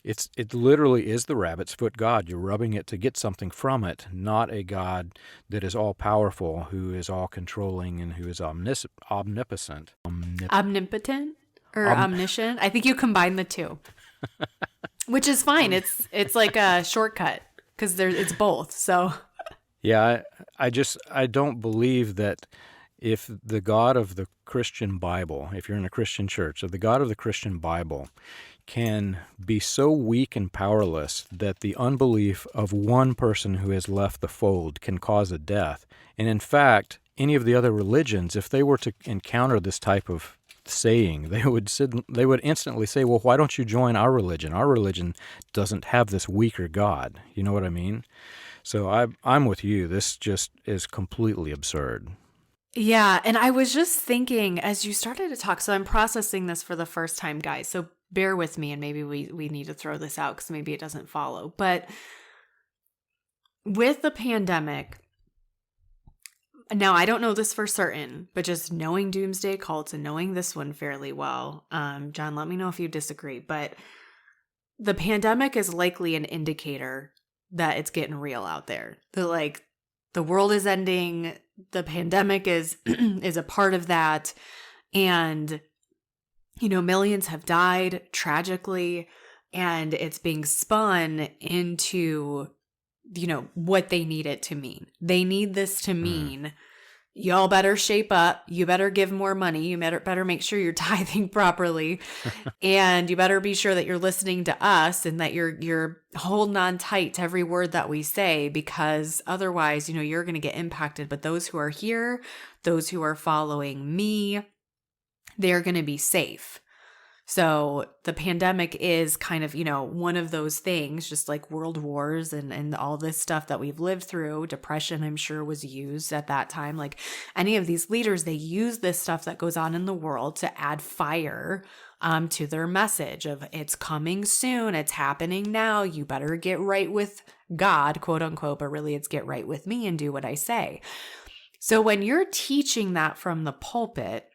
It literally is the rabbit's foot God. You're rubbing it to get something from it, not a God that is all-powerful, who is all-controlling, and who is omnipotent.
Omnipotent or omniscient? I think you combine the two, which is fine. It's like a shortcut because it's both. So
yeah, I don't believe that if the God of the Christian Bible, if you're in a Christian church, if the God of the Christian Bible can be so weak and powerless that the unbelief of one person who has left the fold can cause a death. And in fact, any of the other religions, if they were to encounter this type of saying, they would instantly say, well, why don't you join our religion? Our religion doesn't have this weaker God. You know what I mean? So I'm with you. This just is completely absurd.
Yeah, and I was just thinking as you started to talk, so I'm processing this for the first time, guys. So bear with me, and maybe we need to throw this out because maybe it doesn't follow. But with the pandemic, now I don't know this for certain, but just knowing doomsday cults and knowing this one fairly well, John, let me know if you disagree, but the pandemic is likely an indicator that it's getting real out there. The world is ending, the pandemic is is a part of that, and millions have died tragically, and it's being spun into, what they need it to mean. They need this to mean, y'all better shape up. You better give more money. You better make sure you're tithing properly. And you better be sure that you're listening to us and that you're holding on tight to every word that we say, because otherwise, you're going to get impacted. But those who are here, those who are following me, they're going to be safe. So the pandemic is kind of, one of those things, just like world wars and all this stuff that we've lived through. Depression, I'm sure, was used at that time. Like any of these leaders, they use this stuff that goes on in the world to add fire to their message of it's coming soon. It's happening now. You better get right with God, quote unquote, but really it's get right with me and do what I say. So when you're teaching that from the pulpit,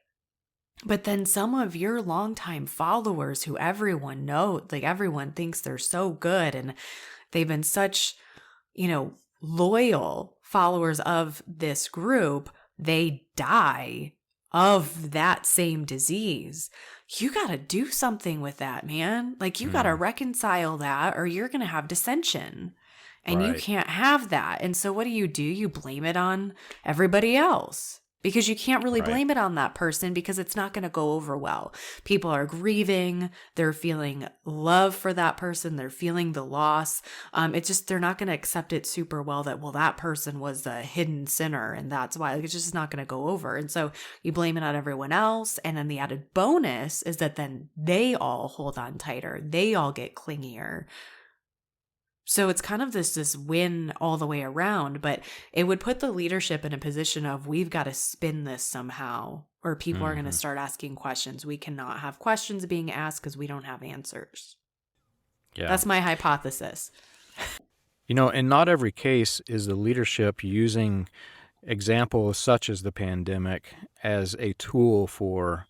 but then some of your longtime followers who everyone knows, like everyone thinks they're so good and they've been such, loyal followers of this group, they die of that same disease. You got to do something with that, man. Like you got to reconcile that or you're going to have dissension. And you can't have that. And so what do? You blame it on everybody else. Because you can't really blame it on that person because it's not going to go over well. People are grieving. They're feeling love for that person. They're feeling the loss. It's just they're not going to accept it super well that, well, that person was a hidden sinner and that's why. It's just not going to go over. And so you blame it on everyone else. And then the added bonus is that then they all hold on tighter. They all get clingier. So it's kind of this win all the way around, but it would put the leadership in a position of, we've got to spin this somehow, or people are going to start asking questions. We cannot have questions being asked because we don't have answers.
Yeah.
That's my hypothesis.
In not every case is the leadership using examples such as the pandemic as a tool for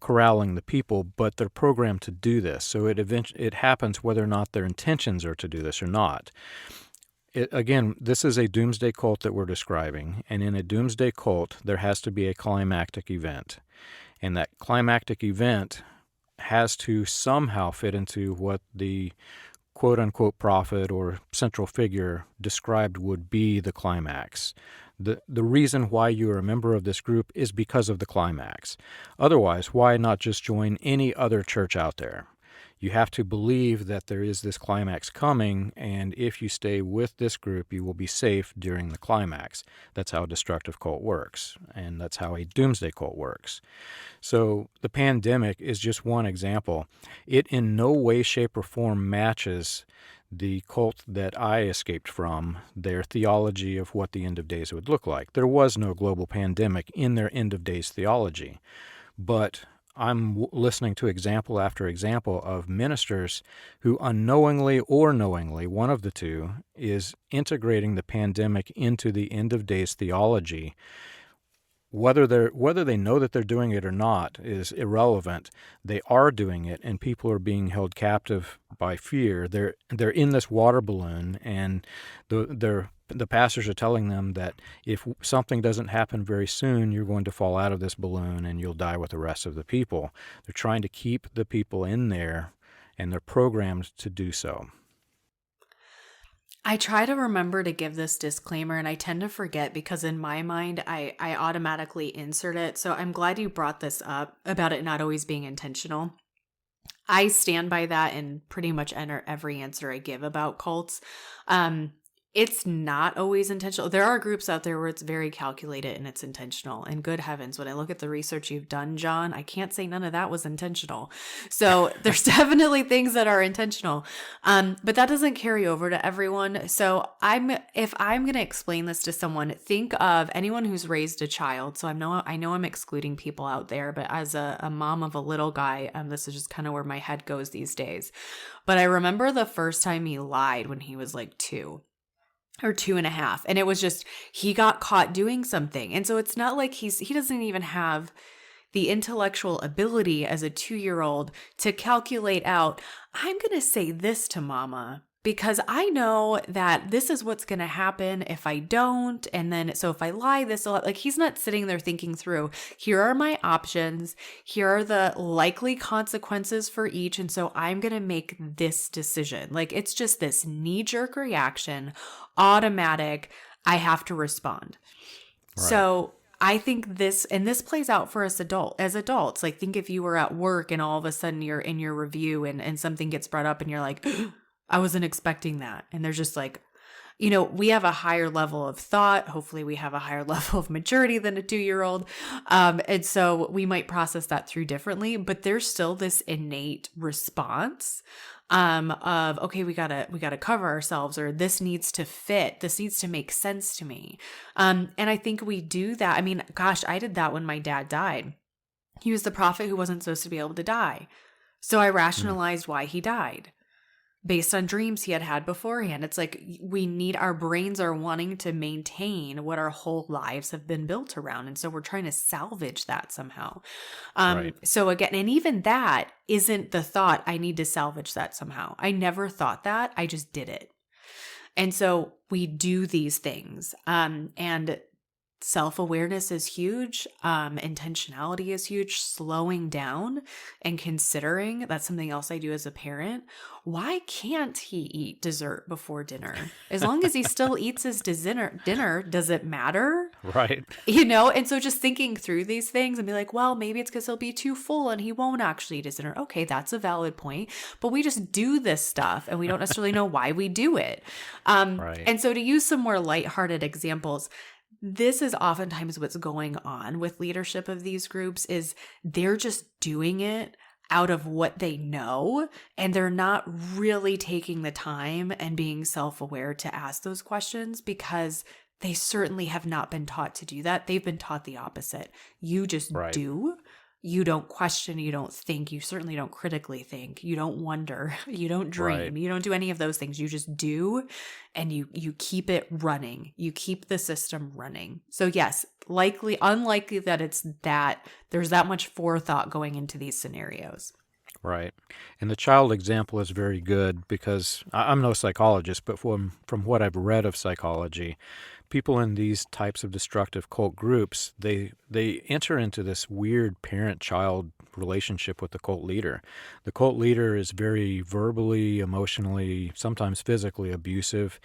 corralling the people, but they're programmed to do this. So it happens whether or not their intentions are to do this or not. Again, this is a doomsday cult that we're describing, and in a doomsday cult, there has to be a climactic event, and that climactic event has to somehow fit into what the quote-unquote prophet or central figure described would be the climax. The reason why you are a member of this group is because of the climax. Otherwise, why not just join any other church out there? You have to believe that there is this climax coming, and if you stay with this group, you will be safe during the climax. That's how a destructive cult works, and that's how a doomsday cult works. So the pandemic is just one example. It in no way, shape, or form matches the cult that I escaped from, their theology of what the end of days would look like. There was no global pandemic in their end of days theology, but I'm listening to example after example of ministers who unknowingly or knowingly, one of the two, is integrating the pandemic into the end of days theology. Whether they know that they're doing it or not is irrelevant. They are doing it, and people are being held captive by fear. They're in this water balloon, and the pastors are telling them that if something doesn't happen very soon, you're going to fall out of this balloon and you'll die with the rest of the people. They're trying to keep the people in there, and they're programmed to do so.
I try to remember to give this disclaimer, and I tend to forget because in my mind, I automatically insert it. So I'm glad you brought this up about it not always being intentional. I stand by that in pretty much every answer I give about cults. It's not always intentional. There are groups out there where it's very calculated and it's intentional. And good heavens, when I look at the research you've done, John, I can't say none of that was intentional. So there's definitely things that are intentional. But that doesn't carry over to everyone. So if I'm going to explain this to someone, think of anyone who's raised a child. So I know I'm excluding people out there, but as a mom of a little guy, this is just kind of where my head goes these days. But I remember the first time he lied when he was like 2. Or 2.5. And it was just, he got caught doing something. And so it's not like he doesn't even have the intellectual ability as a 2-year-old to calculate out, I'm going to say this to mama because I know that this is what's going to happen if I don't. And then, so if I lie, this will, like, he's not sitting there thinking through, here are my options. Here are the likely consequences for each. And so I'm going to make this decision. Like, it's just this knee-jerk reaction, automatic, I have to respond. Right. So I think this plays out for us as adults. Like, think if you were at work and all of a sudden you're in your review and something gets brought up and you're like, I wasn't expecting that. And there's just like, we have a higher level of thought. Hopefully we have a higher level of maturity than a 2-year-old. And so we might process that through differently, but there's still this innate response of, okay, we gotta cover ourselves, or this needs to fit. This needs to make sense to me. And I think we do that. I mean, gosh, I did that when my dad died. He was the prophet who wasn't supposed to be able to die. So I rationalized why he died based on dreams he had had beforehand. It's like our brains are wanting to maintain what our whole lives have been built around. And so we're trying to salvage that somehow. Right. So again, and even that isn't the thought, I need to salvage that somehow. I never thought that. I just did it. And so we do these things. And self-awareness is huge. Intentionality is huge. Slowing down and considering, that's something else I do as a parent. Why can't he eat dessert before dinner? As long as he still eats his dinner, does it matter?
Right.
And so just thinking through these things and be like, well, maybe it's because he'll be too full and he won't actually eat his dinner. Okay, that's a valid point. But we just do this stuff and we don't necessarily know why we do it. Right. And so to use some more lighthearted examples, this is oftentimes what's going on with leadership of these groups is they're just doing it out of what they know, and they're not really taking the time and being self-aware to ask those questions because they certainly have not been taught to do that. They've been taught the opposite. You just do. You don't question, you don't think, you certainly don't critically think, you don't wonder, you don't dream, you don't do any of those things. You just do, and you keep it running. You keep the system running. So yes, unlikely that there's that much forethought going into these scenarios.
Right. And the child example is very good because I'm no psychologist, but from what I've read of psychology, people in these types of destructive cult groups, they enter into this weird parent-child relationship with the cult leader. The cult leader is very verbally, emotionally, sometimes physically abusive,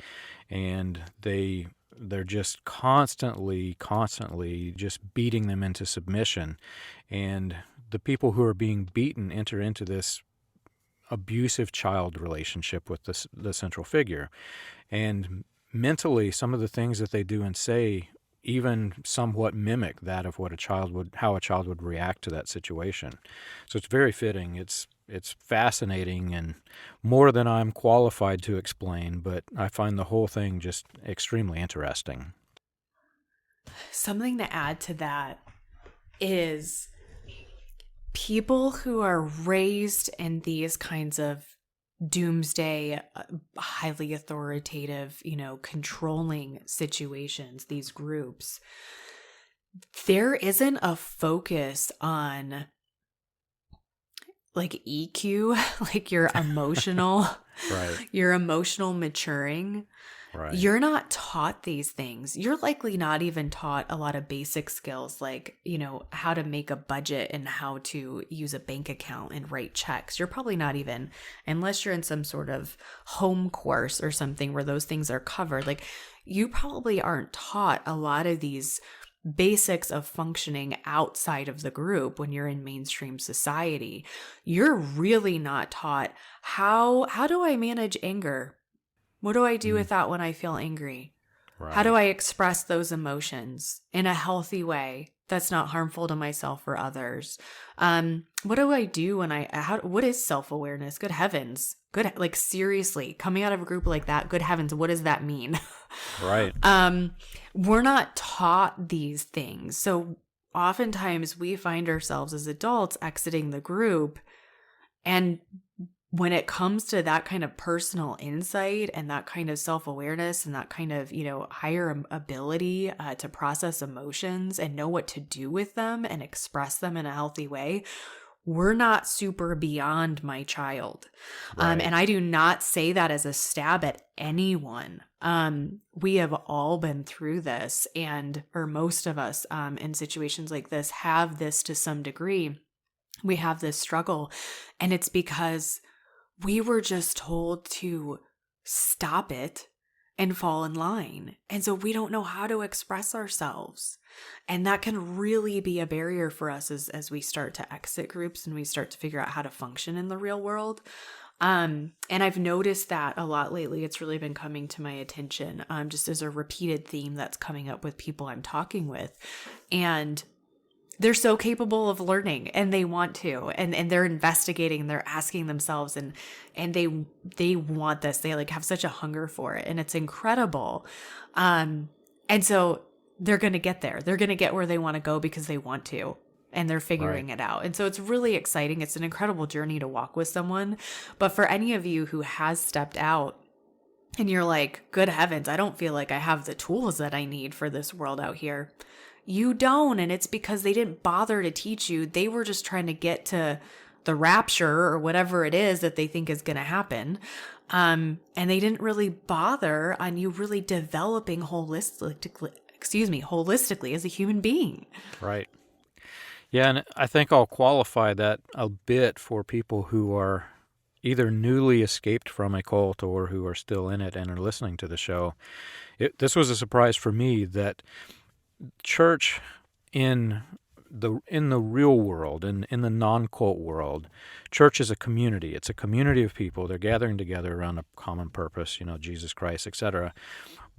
and they're just constantly just beating them into submission. And the people who are being beaten enter into this abusive child relationship with the central figure. And mentally, some of the things that they do and say even somewhat mimic that of how a child would react to that situation. So it's very fitting. It's fascinating and more than I'm qualified to explain, but I find the whole thing just extremely interesting.
Something to add to that is people who are raised in these kinds of doomsday, highly authoritative, controlling situations, these groups, there isn't a focus on like EQ, like your emotional, your emotional maturing. Right. You're not taught these things. You're likely not even taught a lot of basic skills like, how to make a budget and how to use a bank account and write checks. You're probably not even, unless you're in some sort of home course or something where those things are covered, like you probably aren't taught a lot of these basics of functioning outside of the group when you're in mainstream society. You're really not taught how do I manage anger? What do I do with that when I feel angry? Right. How do I express those emotions in a healthy way that's not harmful to myself or others? What do I do when what is self-awareness? Good heavens. Like seriously, coming out of a group like that, good heavens, what does that mean? Right. We're not taught these things. So oftentimes we find ourselves as adults exiting the group, and when it comes to that kind of personal insight and that kind of self-awareness and that kind of, higher ability to process emotions and know what to do with them and express them in a healthy way, we're not super beyond my child. Right. And I do not say that as a stab at anyone. We have all been through this, or most of us in situations like this have this to some degree. We have this struggle, and it's because we were just told to stop it and fall in line. And so we don't know how to express ourselves. And that can really be a barrier for us as we start to exit groups and we start to figure out how to function in the real world. And I've noticed that a lot lately. It's really been coming to my attention, just as a repeated theme that's coming up with people I'm talking with. And they're so capable of learning, and they want to, and they're investigating, and they're asking themselves, and they want this. They like have such a hunger for it, and it's incredible. And so they're going to get there. They're going to get where they want to go because they want to, and they're figuring it out. And so it's really exciting. It's an incredible journey to walk with someone. But for any of you who has stepped out and you're like, good heavens, I don't feel like I have the tools that I need for this world out here. You don't, and it's because they didn't bother to teach you. They were just trying to get to the rapture or whatever it is that they think is going to happen. And they didn't really bother on you really developing holistically as a human being.
Right. Yeah, and I think I'll qualify that a bit for people who are either newly escaped from a cult or who are still in it and are listening to the show. This was a surprise for me that church in the real world, in the non-cult world, church is a community. It's a community of people. They're gathering together around a common purpose, Jesus Christ, etc.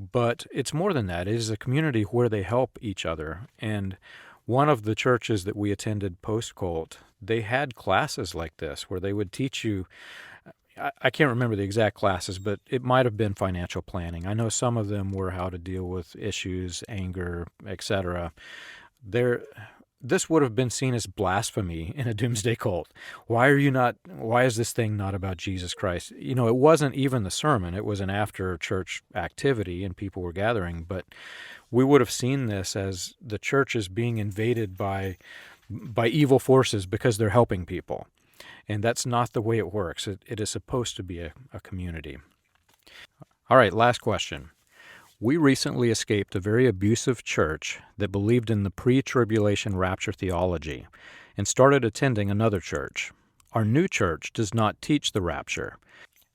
But it's more than that. It is a community where they help each other. And One of the churches that we attended post-cult, they had classes like this where they would teach you, I can't remember the exact classes, but it might have been financial planning. I know some of them were how to deal with issues, anger, etc. This would have been seen as blasphemy in a doomsday cult. Why is this thing not about Jesus Christ? It wasn't even the sermon. It was an after church activity and people were gathering, but we would have seen this as the church is being invaded by evil forces because they're helping people. And that's not the way it works. It is supposed to be a community. All right, last question. We recently escaped a very abusive church that believed in the pre-tribulation rapture theology and started attending another church. Our new church does not teach the rapture,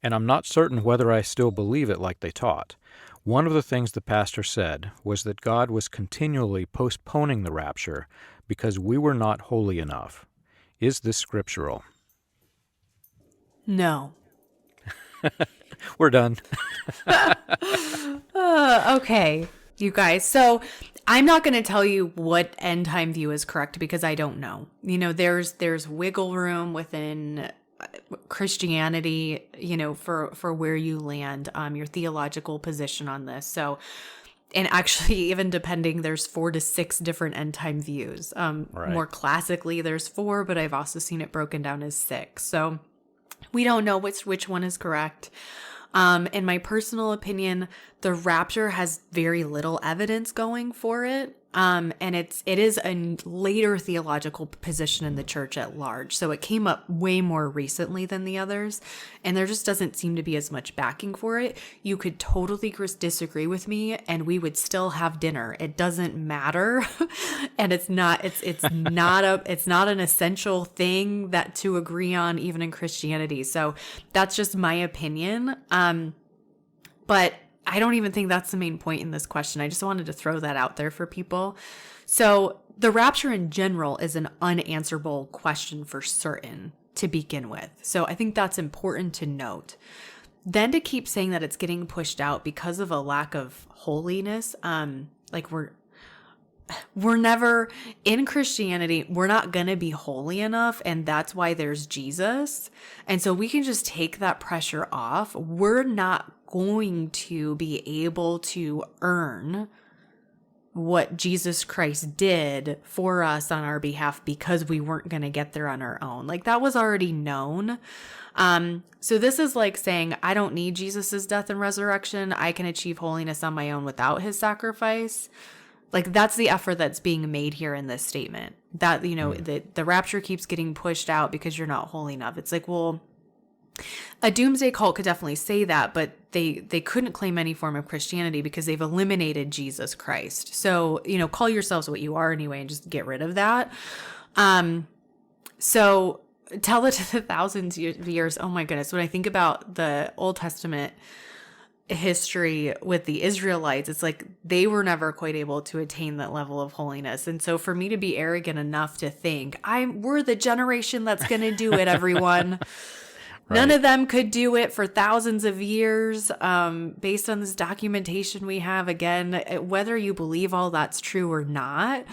and I'm not certain whether I still believe it like they taught. One of the things the pastor said was that God was continually postponing the rapture because we were not holy enough. Is this scriptural?
No.
We're done.
Okay, you guys. So I'm not going to tell you what end time view is correct because I don't know. There's wiggle room within Christianity, for where you land, your theological position on this. So, and actually, even depending, there's 4 to 6 different end time views.
Right.
More classically, there's 4, but I've also seen it broken down as 6. So we don't know which one is correct. In my personal opinion, the rapture has very little evidence going for it. And it is a later theological position in the church at large. So it came up way more recently than the others. And there just doesn't seem to be as much backing for it. You could totally disagree with me and we would still have dinner. It doesn't matter. And it's not an essential thing that to agree on even in Christianity. So that's just my opinion. But I don't even think that's the main point in this question. I just wanted to throw that out there for people. So the rapture in general is an unanswerable question for certain to begin with. So I think that's important to note. Then to keep saying that it's getting pushed out because of a lack of holiness, we're never in Christianity, we're not going to be holy enough. And that's why there's Jesus. And so we can just take that pressure off. We're not going to be able to earn what Jesus Christ did for us on our behalf because we weren't going to get there on our own. Like that was already known. So this is like saying, I don't need Jesus's death and resurrection. I can achieve holiness on my own without his sacrifice. Like that's the effort that's being made here in this statement that, the rapture keeps getting pushed out because you're not holy enough. It's like, well, a doomsday cult could definitely say that, but they couldn't claim any form of Christianity because they've eliminated Jesus Christ. So, call yourselves what you are anyway and just get rid of that. So tell it to the thousands of years. Oh my goodness. When I think about the Old Testament history with the Israelites, it's like they were never quite able to attain that level of holiness. And so for me to be arrogant enough to think we're the generation that's going to do it, everyone. Right. None of them could do it for thousands of years, based on this documentation we have. Again, whether you believe all that's true or not,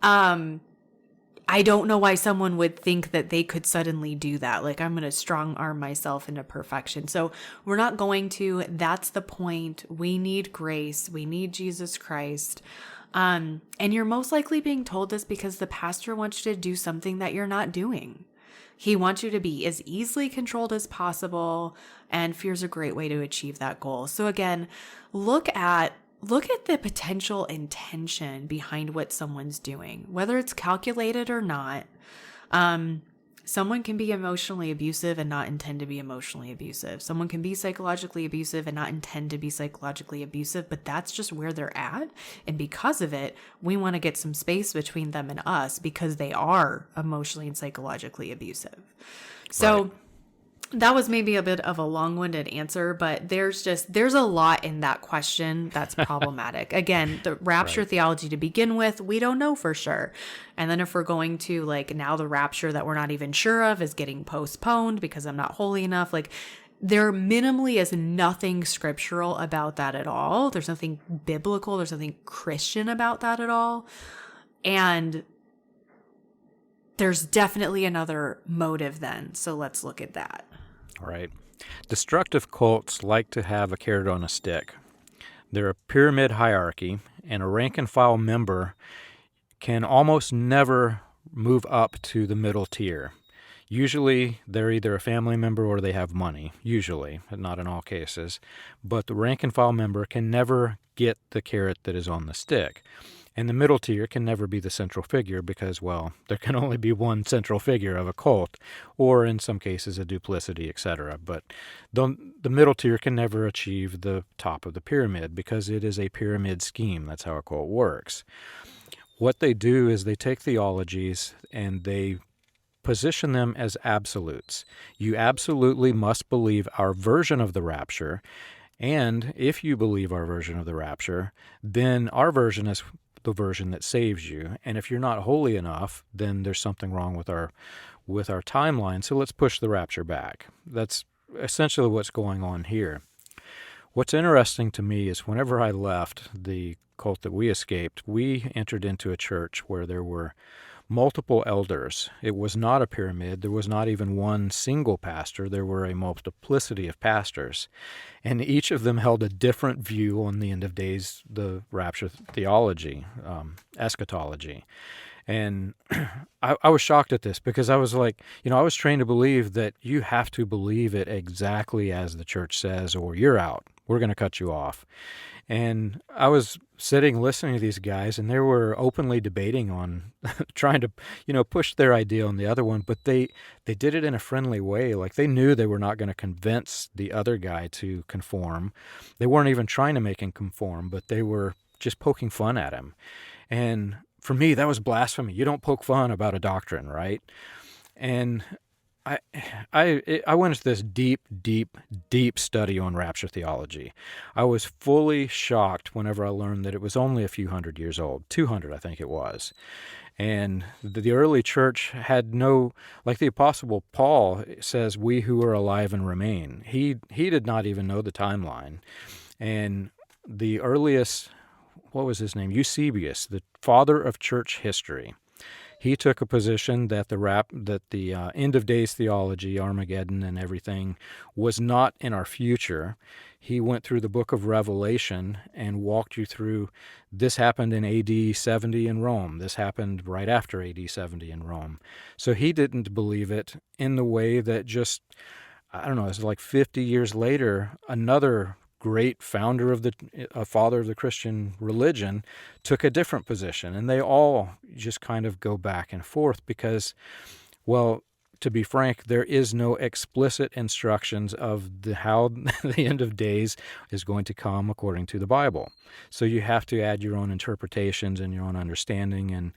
I don't know why someone would think that they could suddenly do that. Like, I'm going to strong arm myself into perfection. So we're not going to. That's the point. We need grace. We need Jesus Christ. And you're most likely being told this because the pastor wants you to do something that you're not doing. He wants you to be as easily controlled as possible, and fear is a great way to achieve that goal. So again, look at the potential intention behind what someone's doing, whether it's calculated or not. Someone can be emotionally abusive and not intend to be emotionally abusive. Someone can be psychologically abusive and not intend to be psychologically abusive, but that's just where they're at. And because of it, we want to get some space between them and us because they are emotionally and psychologically abusive. So right. That was maybe a bit of a long-winded answer, but there's a lot in that question that's problematic. Again, the rapture theology to begin with, we don't know for sure. And then if we're going to now the rapture that we're not even sure of is getting postponed because I'm not holy enough, there minimally is nothing scriptural about that at all. There's nothing biblical. There's nothing Christian about that at all. And there's definitely another motive then. So let's look at that.
Right. Destructive cults like to have a carrot on a stick. They're a pyramid hierarchy, and a rank-and-file member can almost never move up to the middle tier. Usually, they're either a family member or they have money, usually, not in all cases. But the rank-and-file member can never get the carrot that is on the stick. And the middle tier can never be the central figure because, well, there can only be one central figure of a cult, or in some cases a duplicity, etc. But the middle tier can never achieve the top of the pyramid because it is a pyramid scheme. That's how a cult works. What they do is they take theologies and they position them as absolutes. You absolutely must believe our version of the rapture, and if you believe our version of the rapture, then our version is the version that saves you. And if you're not holy enough, then there's something wrong with our timeline, so let's push the rapture back. That's essentially what's going on here. What's interesting to me is whenever I left the cult that we escaped, we entered into a church where there were multiple elders. It was not a pyramid. There was not even one single pastor. There were a multiplicity of pastors. And each of them held a different view on the end of days, the rapture theology, eschatology. And I was shocked at this because I was like, I was trained to believe that you have to believe it exactly as the church says or you're out. We're going to cut you off. And I was sitting listening to these guys, and they were openly debating on trying to, push their idea on the other one, but they did it in a friendly way. Like they knew they were not going to convince the other guy to conform. They weren't even trying to make him conform, but they were just poking fun at him. And for me, that was blasphemy. You don't poke fun about a doctrine, right? And I went into this deep study on rapture theology. I was fully shocked whenever I learned that it was only a few hundred years old, 200 I think it was. And the early church had no, like the Apostle Paul says, we who are alive and remain. He did not even know the timeline. And the earliest, what was his name? Eusebius, the father of church history. He took a position that the end of days theology, Armageddon and everything, was not in our future. He went through the book of Revelation and walked you through this happened in AD 70 in Rome. This happened right after AD 70 in Rome. So he didn't believe it in the way that just, I don't know, it's like 50 years later, another great founder of father of the Christian religion took a different position, and they all just kind of go back and forth because, well, to be frank, there is no explicit instructions of how the end of days is going to come according to the Bible. So you have to add your own interpretations and your own understanding, and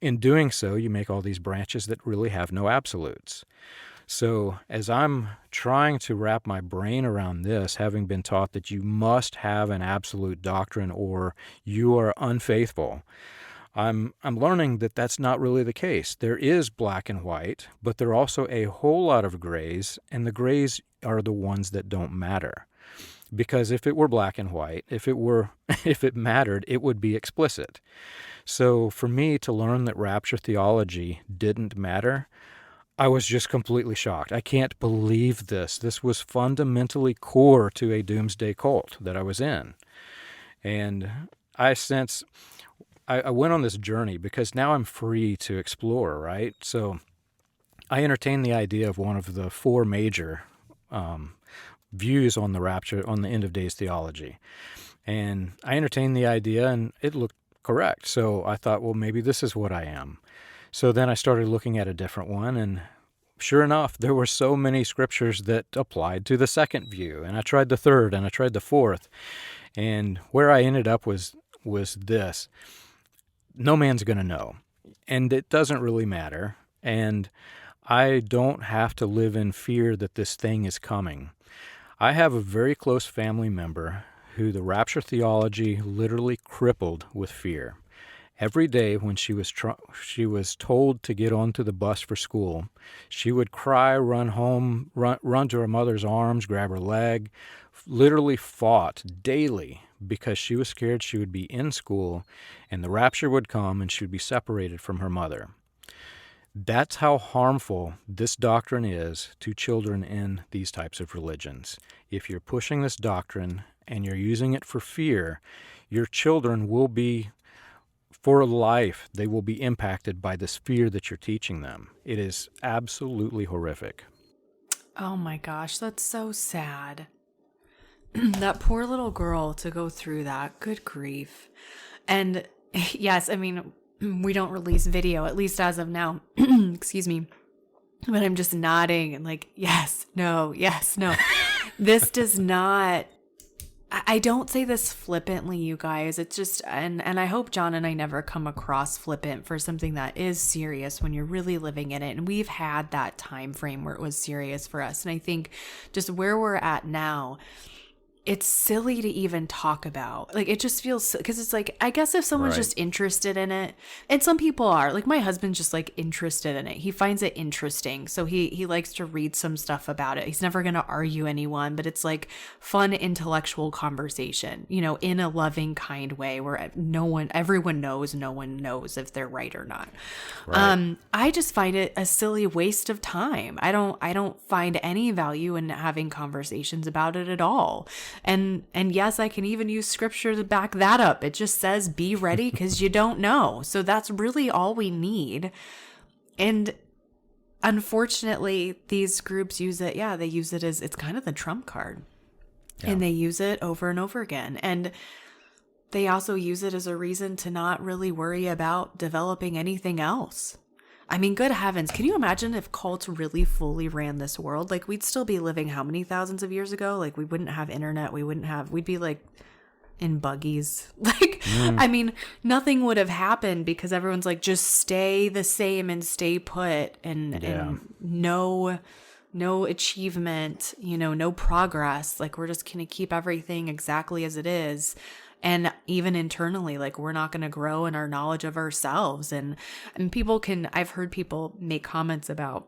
in doing so, you make all these branches that really have no absolutes. So as I'm trying to wrap my brain around this, having been taught that you must have an absolute doctrine or you are unfaithful, I'm learning that that's not really the case. There is black and white, but there are also a whole lot of grays, and the grays are the ones that don't matter. Because if it were black and white, if it mattered, it would be explicit. So for me to learn that rapture theology didn't matter, I was just completely shocked. I can't believe this. This was fundamentally core to a doomsday cult that I was in. And I went on this journey because now I'm free to explore, right? So I entertained the idea of one of the four major views on the rapture, on the end of days theology. And I entertained the idea, and it looked correct. So I thought, well, maybe this is what I am. So then I started looking at a different one, and sure enough, there were so many scriptures that applied to the second view, and I tried the third, and I tried the fourth, and where I ended up was this. No man's going to know, and it doesn't really matter, and I don't have to live in fear that this thing is coming. I have a very close family member who the rapture theology literally crippled with fear. Every day when she was told to get onto the bus for school, she would cry, run home, run to her mother's arms, grab her leg, literally fought daily because she was scared she would be in school and the rapture would come and she would be separated from her mother. That's how harmful this doctrine is to children in these types of religions. If you're pushing this doctrine and you're using it for fear, your children will be, for life, they will be impacted by this fear that you're teaching them. It is absolutely horrific.
Oh my gosh, that's so sad. That poor little girl to go through that. Good grief. And yes, I mean, we don't release video, at least as of now. Excuse me. But I'm just nodding and like, yes, no. This does not, I don't say this flippantly, you guys. It's just, and I hope John and I never come across flippant for something that is serious when you're really living in it. And we've had that time frame where it was serious for us. And I think just where we're at now, it's silly to even talk about. Like, it just feels, because it's like, I guess if someone's just interested in it, and some people are, like my husband's just like interested in it. He finds it interesting. So he likes to read some stuff about it. He's never going to argue anyone, but it's like fun intellectual conversation, you know, in a loving, kind way where everyone knows, no one knows if they're right or not. Right. I just find it a silly waste of time. I don't find any value in having conversations about it at all. And yes, I can even use scripture to back that up. It just says, be ready because you don't know. So that's really all we need. And unfortunately, these groups use it. Yeah, they use it as, it's kind of the trump card. Yeah. And they use it over and over again. And they also use it as a reason to not really worry about developing anything else. I mean, good heavens, can you imagine if cults really fully ran this world? Like, we'd still be living how many thousands of years ago? Like, we wouldn't have internet. We'd be like in buggies. Like, I mean, nothing would have happened because everyone's like, just stay the same and stay put and no achievement, you know, no progress. Like, we're just going to keep everything exactly as it is. And even internally, like, we're not going to grow in our knowledge of ourselves. And I've heard people make comments about,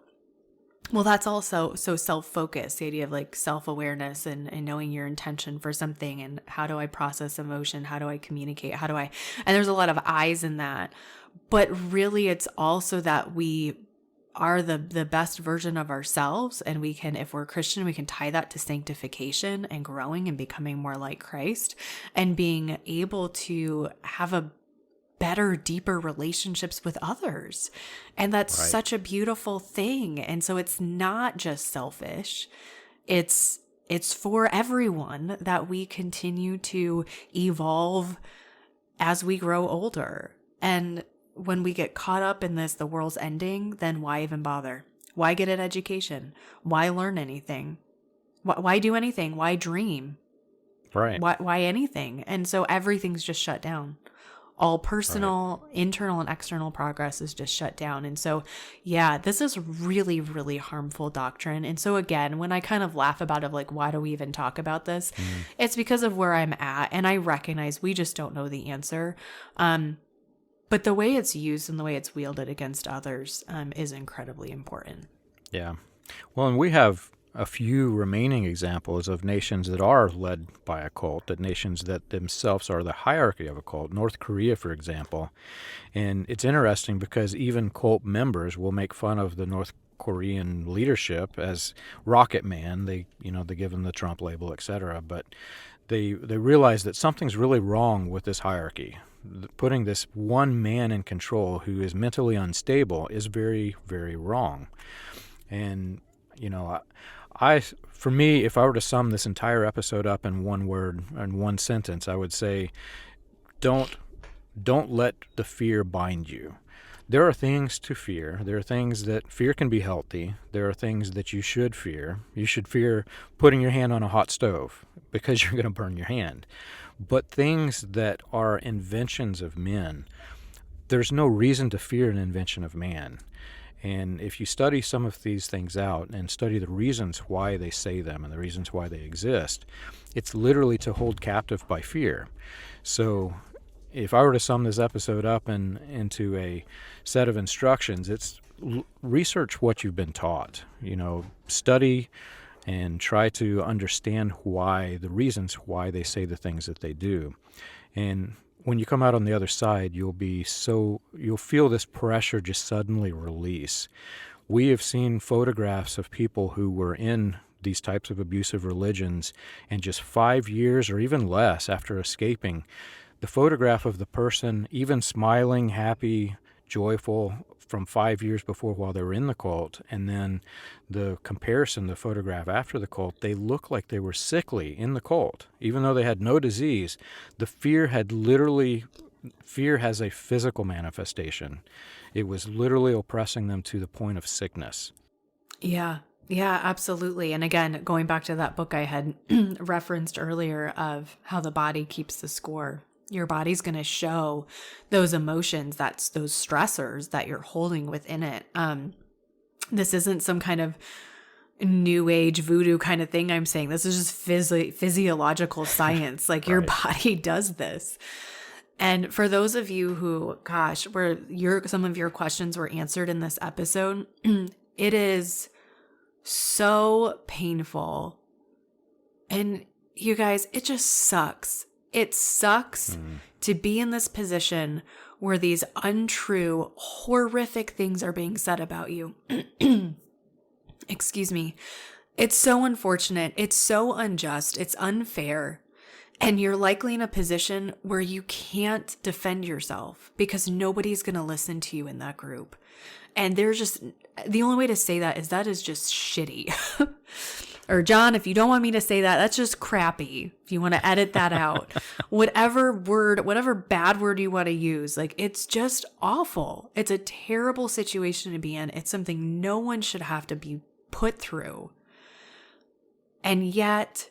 well, that's also so self-focused, the idea of like self-awareness and knowing your intention for something. And how do I process emotion? How do I communicate? And there's a lot of I's in that, but really it's also that we are the best version of ourselves. And we can, if we're Christian, we can tie that to sanctification and growing and becoming more like Christ and being able to have a better, deeper relationships with others. And that's such a beautiful thing. And so it's not just selfish. It's for everyone that we continue to evolve as we grow older. And when we get caught up in this, the world's ending, then why even bother? Why get an education? Why learn anything? Why do anything? Why dream?
Right.
Why anything? And so everything's just shut down. All personal, internal, and external progress is just shut down. And so, yeah, this is really, really harmful doctrine. And so again, when I kind of laugh about it, like, why do we even talk about this? It's because of where I'm at. And I recognize we just don't know the answer. But the way it's used and the way it's wielded against others is incredibly important.
Yeah. Well, and we have a few remaining examples of nations that are led by a cult, that nations that themselves are the hierarchy of a cult. North Korea, for example. And it's interesting because even cult members will make fun of the North Korean leadership as Rocket Man. They give them the Trump label, etc. But they realize that something's really wrong with this hierarchy. Putting this one man in control who is mentally unstable is very, very wrong. And, for me, if I were to sum this entire episode up in one word, in one sentence, I would say, don't let the fear bind you. There are things to fear. There are things that fear can be healthy. There are things that you should fear. You should fear putting your hand on a hot stove because you're going to burn your hand. But things that are inventions of men, there's no reason to fear an invention of man. And if you study some of these things out and study the reasons why they say them and the reasons why they exist, it's literally to hold captive by fear. So if I were to sum this episode up into a set of instructions, it's research what you've been taught. Study and try to understand the reasons why they say the things that they do. And when you come out on the other side, you'll feel this pressure just suddenly release. We have seen photographs of people who were in these types of abusive religions, and just 5 years or even less after escaping, the photograph of the person, even smiling, happy, joyful from 5 years before while they were in the cult, and then the comparison, the photograph after the cult, they look like they were sickly in the cult. Even though they had no disease, the fear has a physical manifestation. It was literally oppressing them to the point of sickness.
Yeah. Yeah, absolutely. And again, going back to that book I had referenced earlier of how the body keeps the score. Your body's going to show those emotions, that's those stressors that you're holding within it. This isn't some kind of new age voodoo kind of thing I'm saying. This is just physiological science. Like your body does this. And for those of you who, gosh, some of your questions were answered in this episode, it is so painful. And you guys, it just sucks. It sucks to be in this position where these untrue, horrific things are being said about you. Excuse me. It's so unfortunate. It's so unjust. It's unfair. And you're likely in a position where you can't defend yourself because nobody's going to listen to you in that group. And the only way to say that is just shitty. Or John, if you don't want me to say that, that's just crappy. If you want to edit that out, whatever bad word you want to use, like it's just awful. It's a terrible situation to be in. It's something no one should have to be put through. And yet,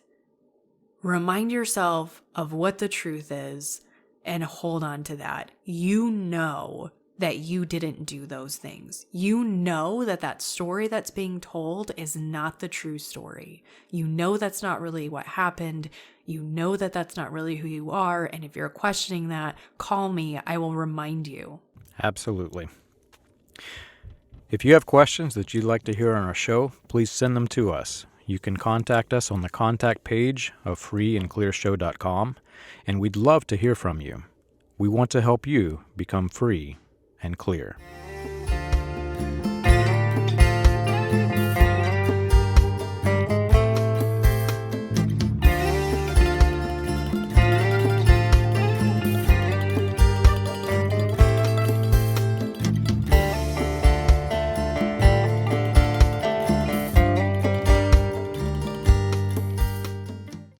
remind yourself of what the truth is and hold on to that. You know that you didn't do those things. You know that story that's being told is not the true story. You know that's not really what happened. You know that that's not really who you are. And if you're questioning that, call me. I will remind you.
Absolutely. If you have questions that you'd like to hear on our show, please send them to us. You can contact us on the contact page of freeandclearshow.com, and we'd love to hear from you. We want to help you become free and clear.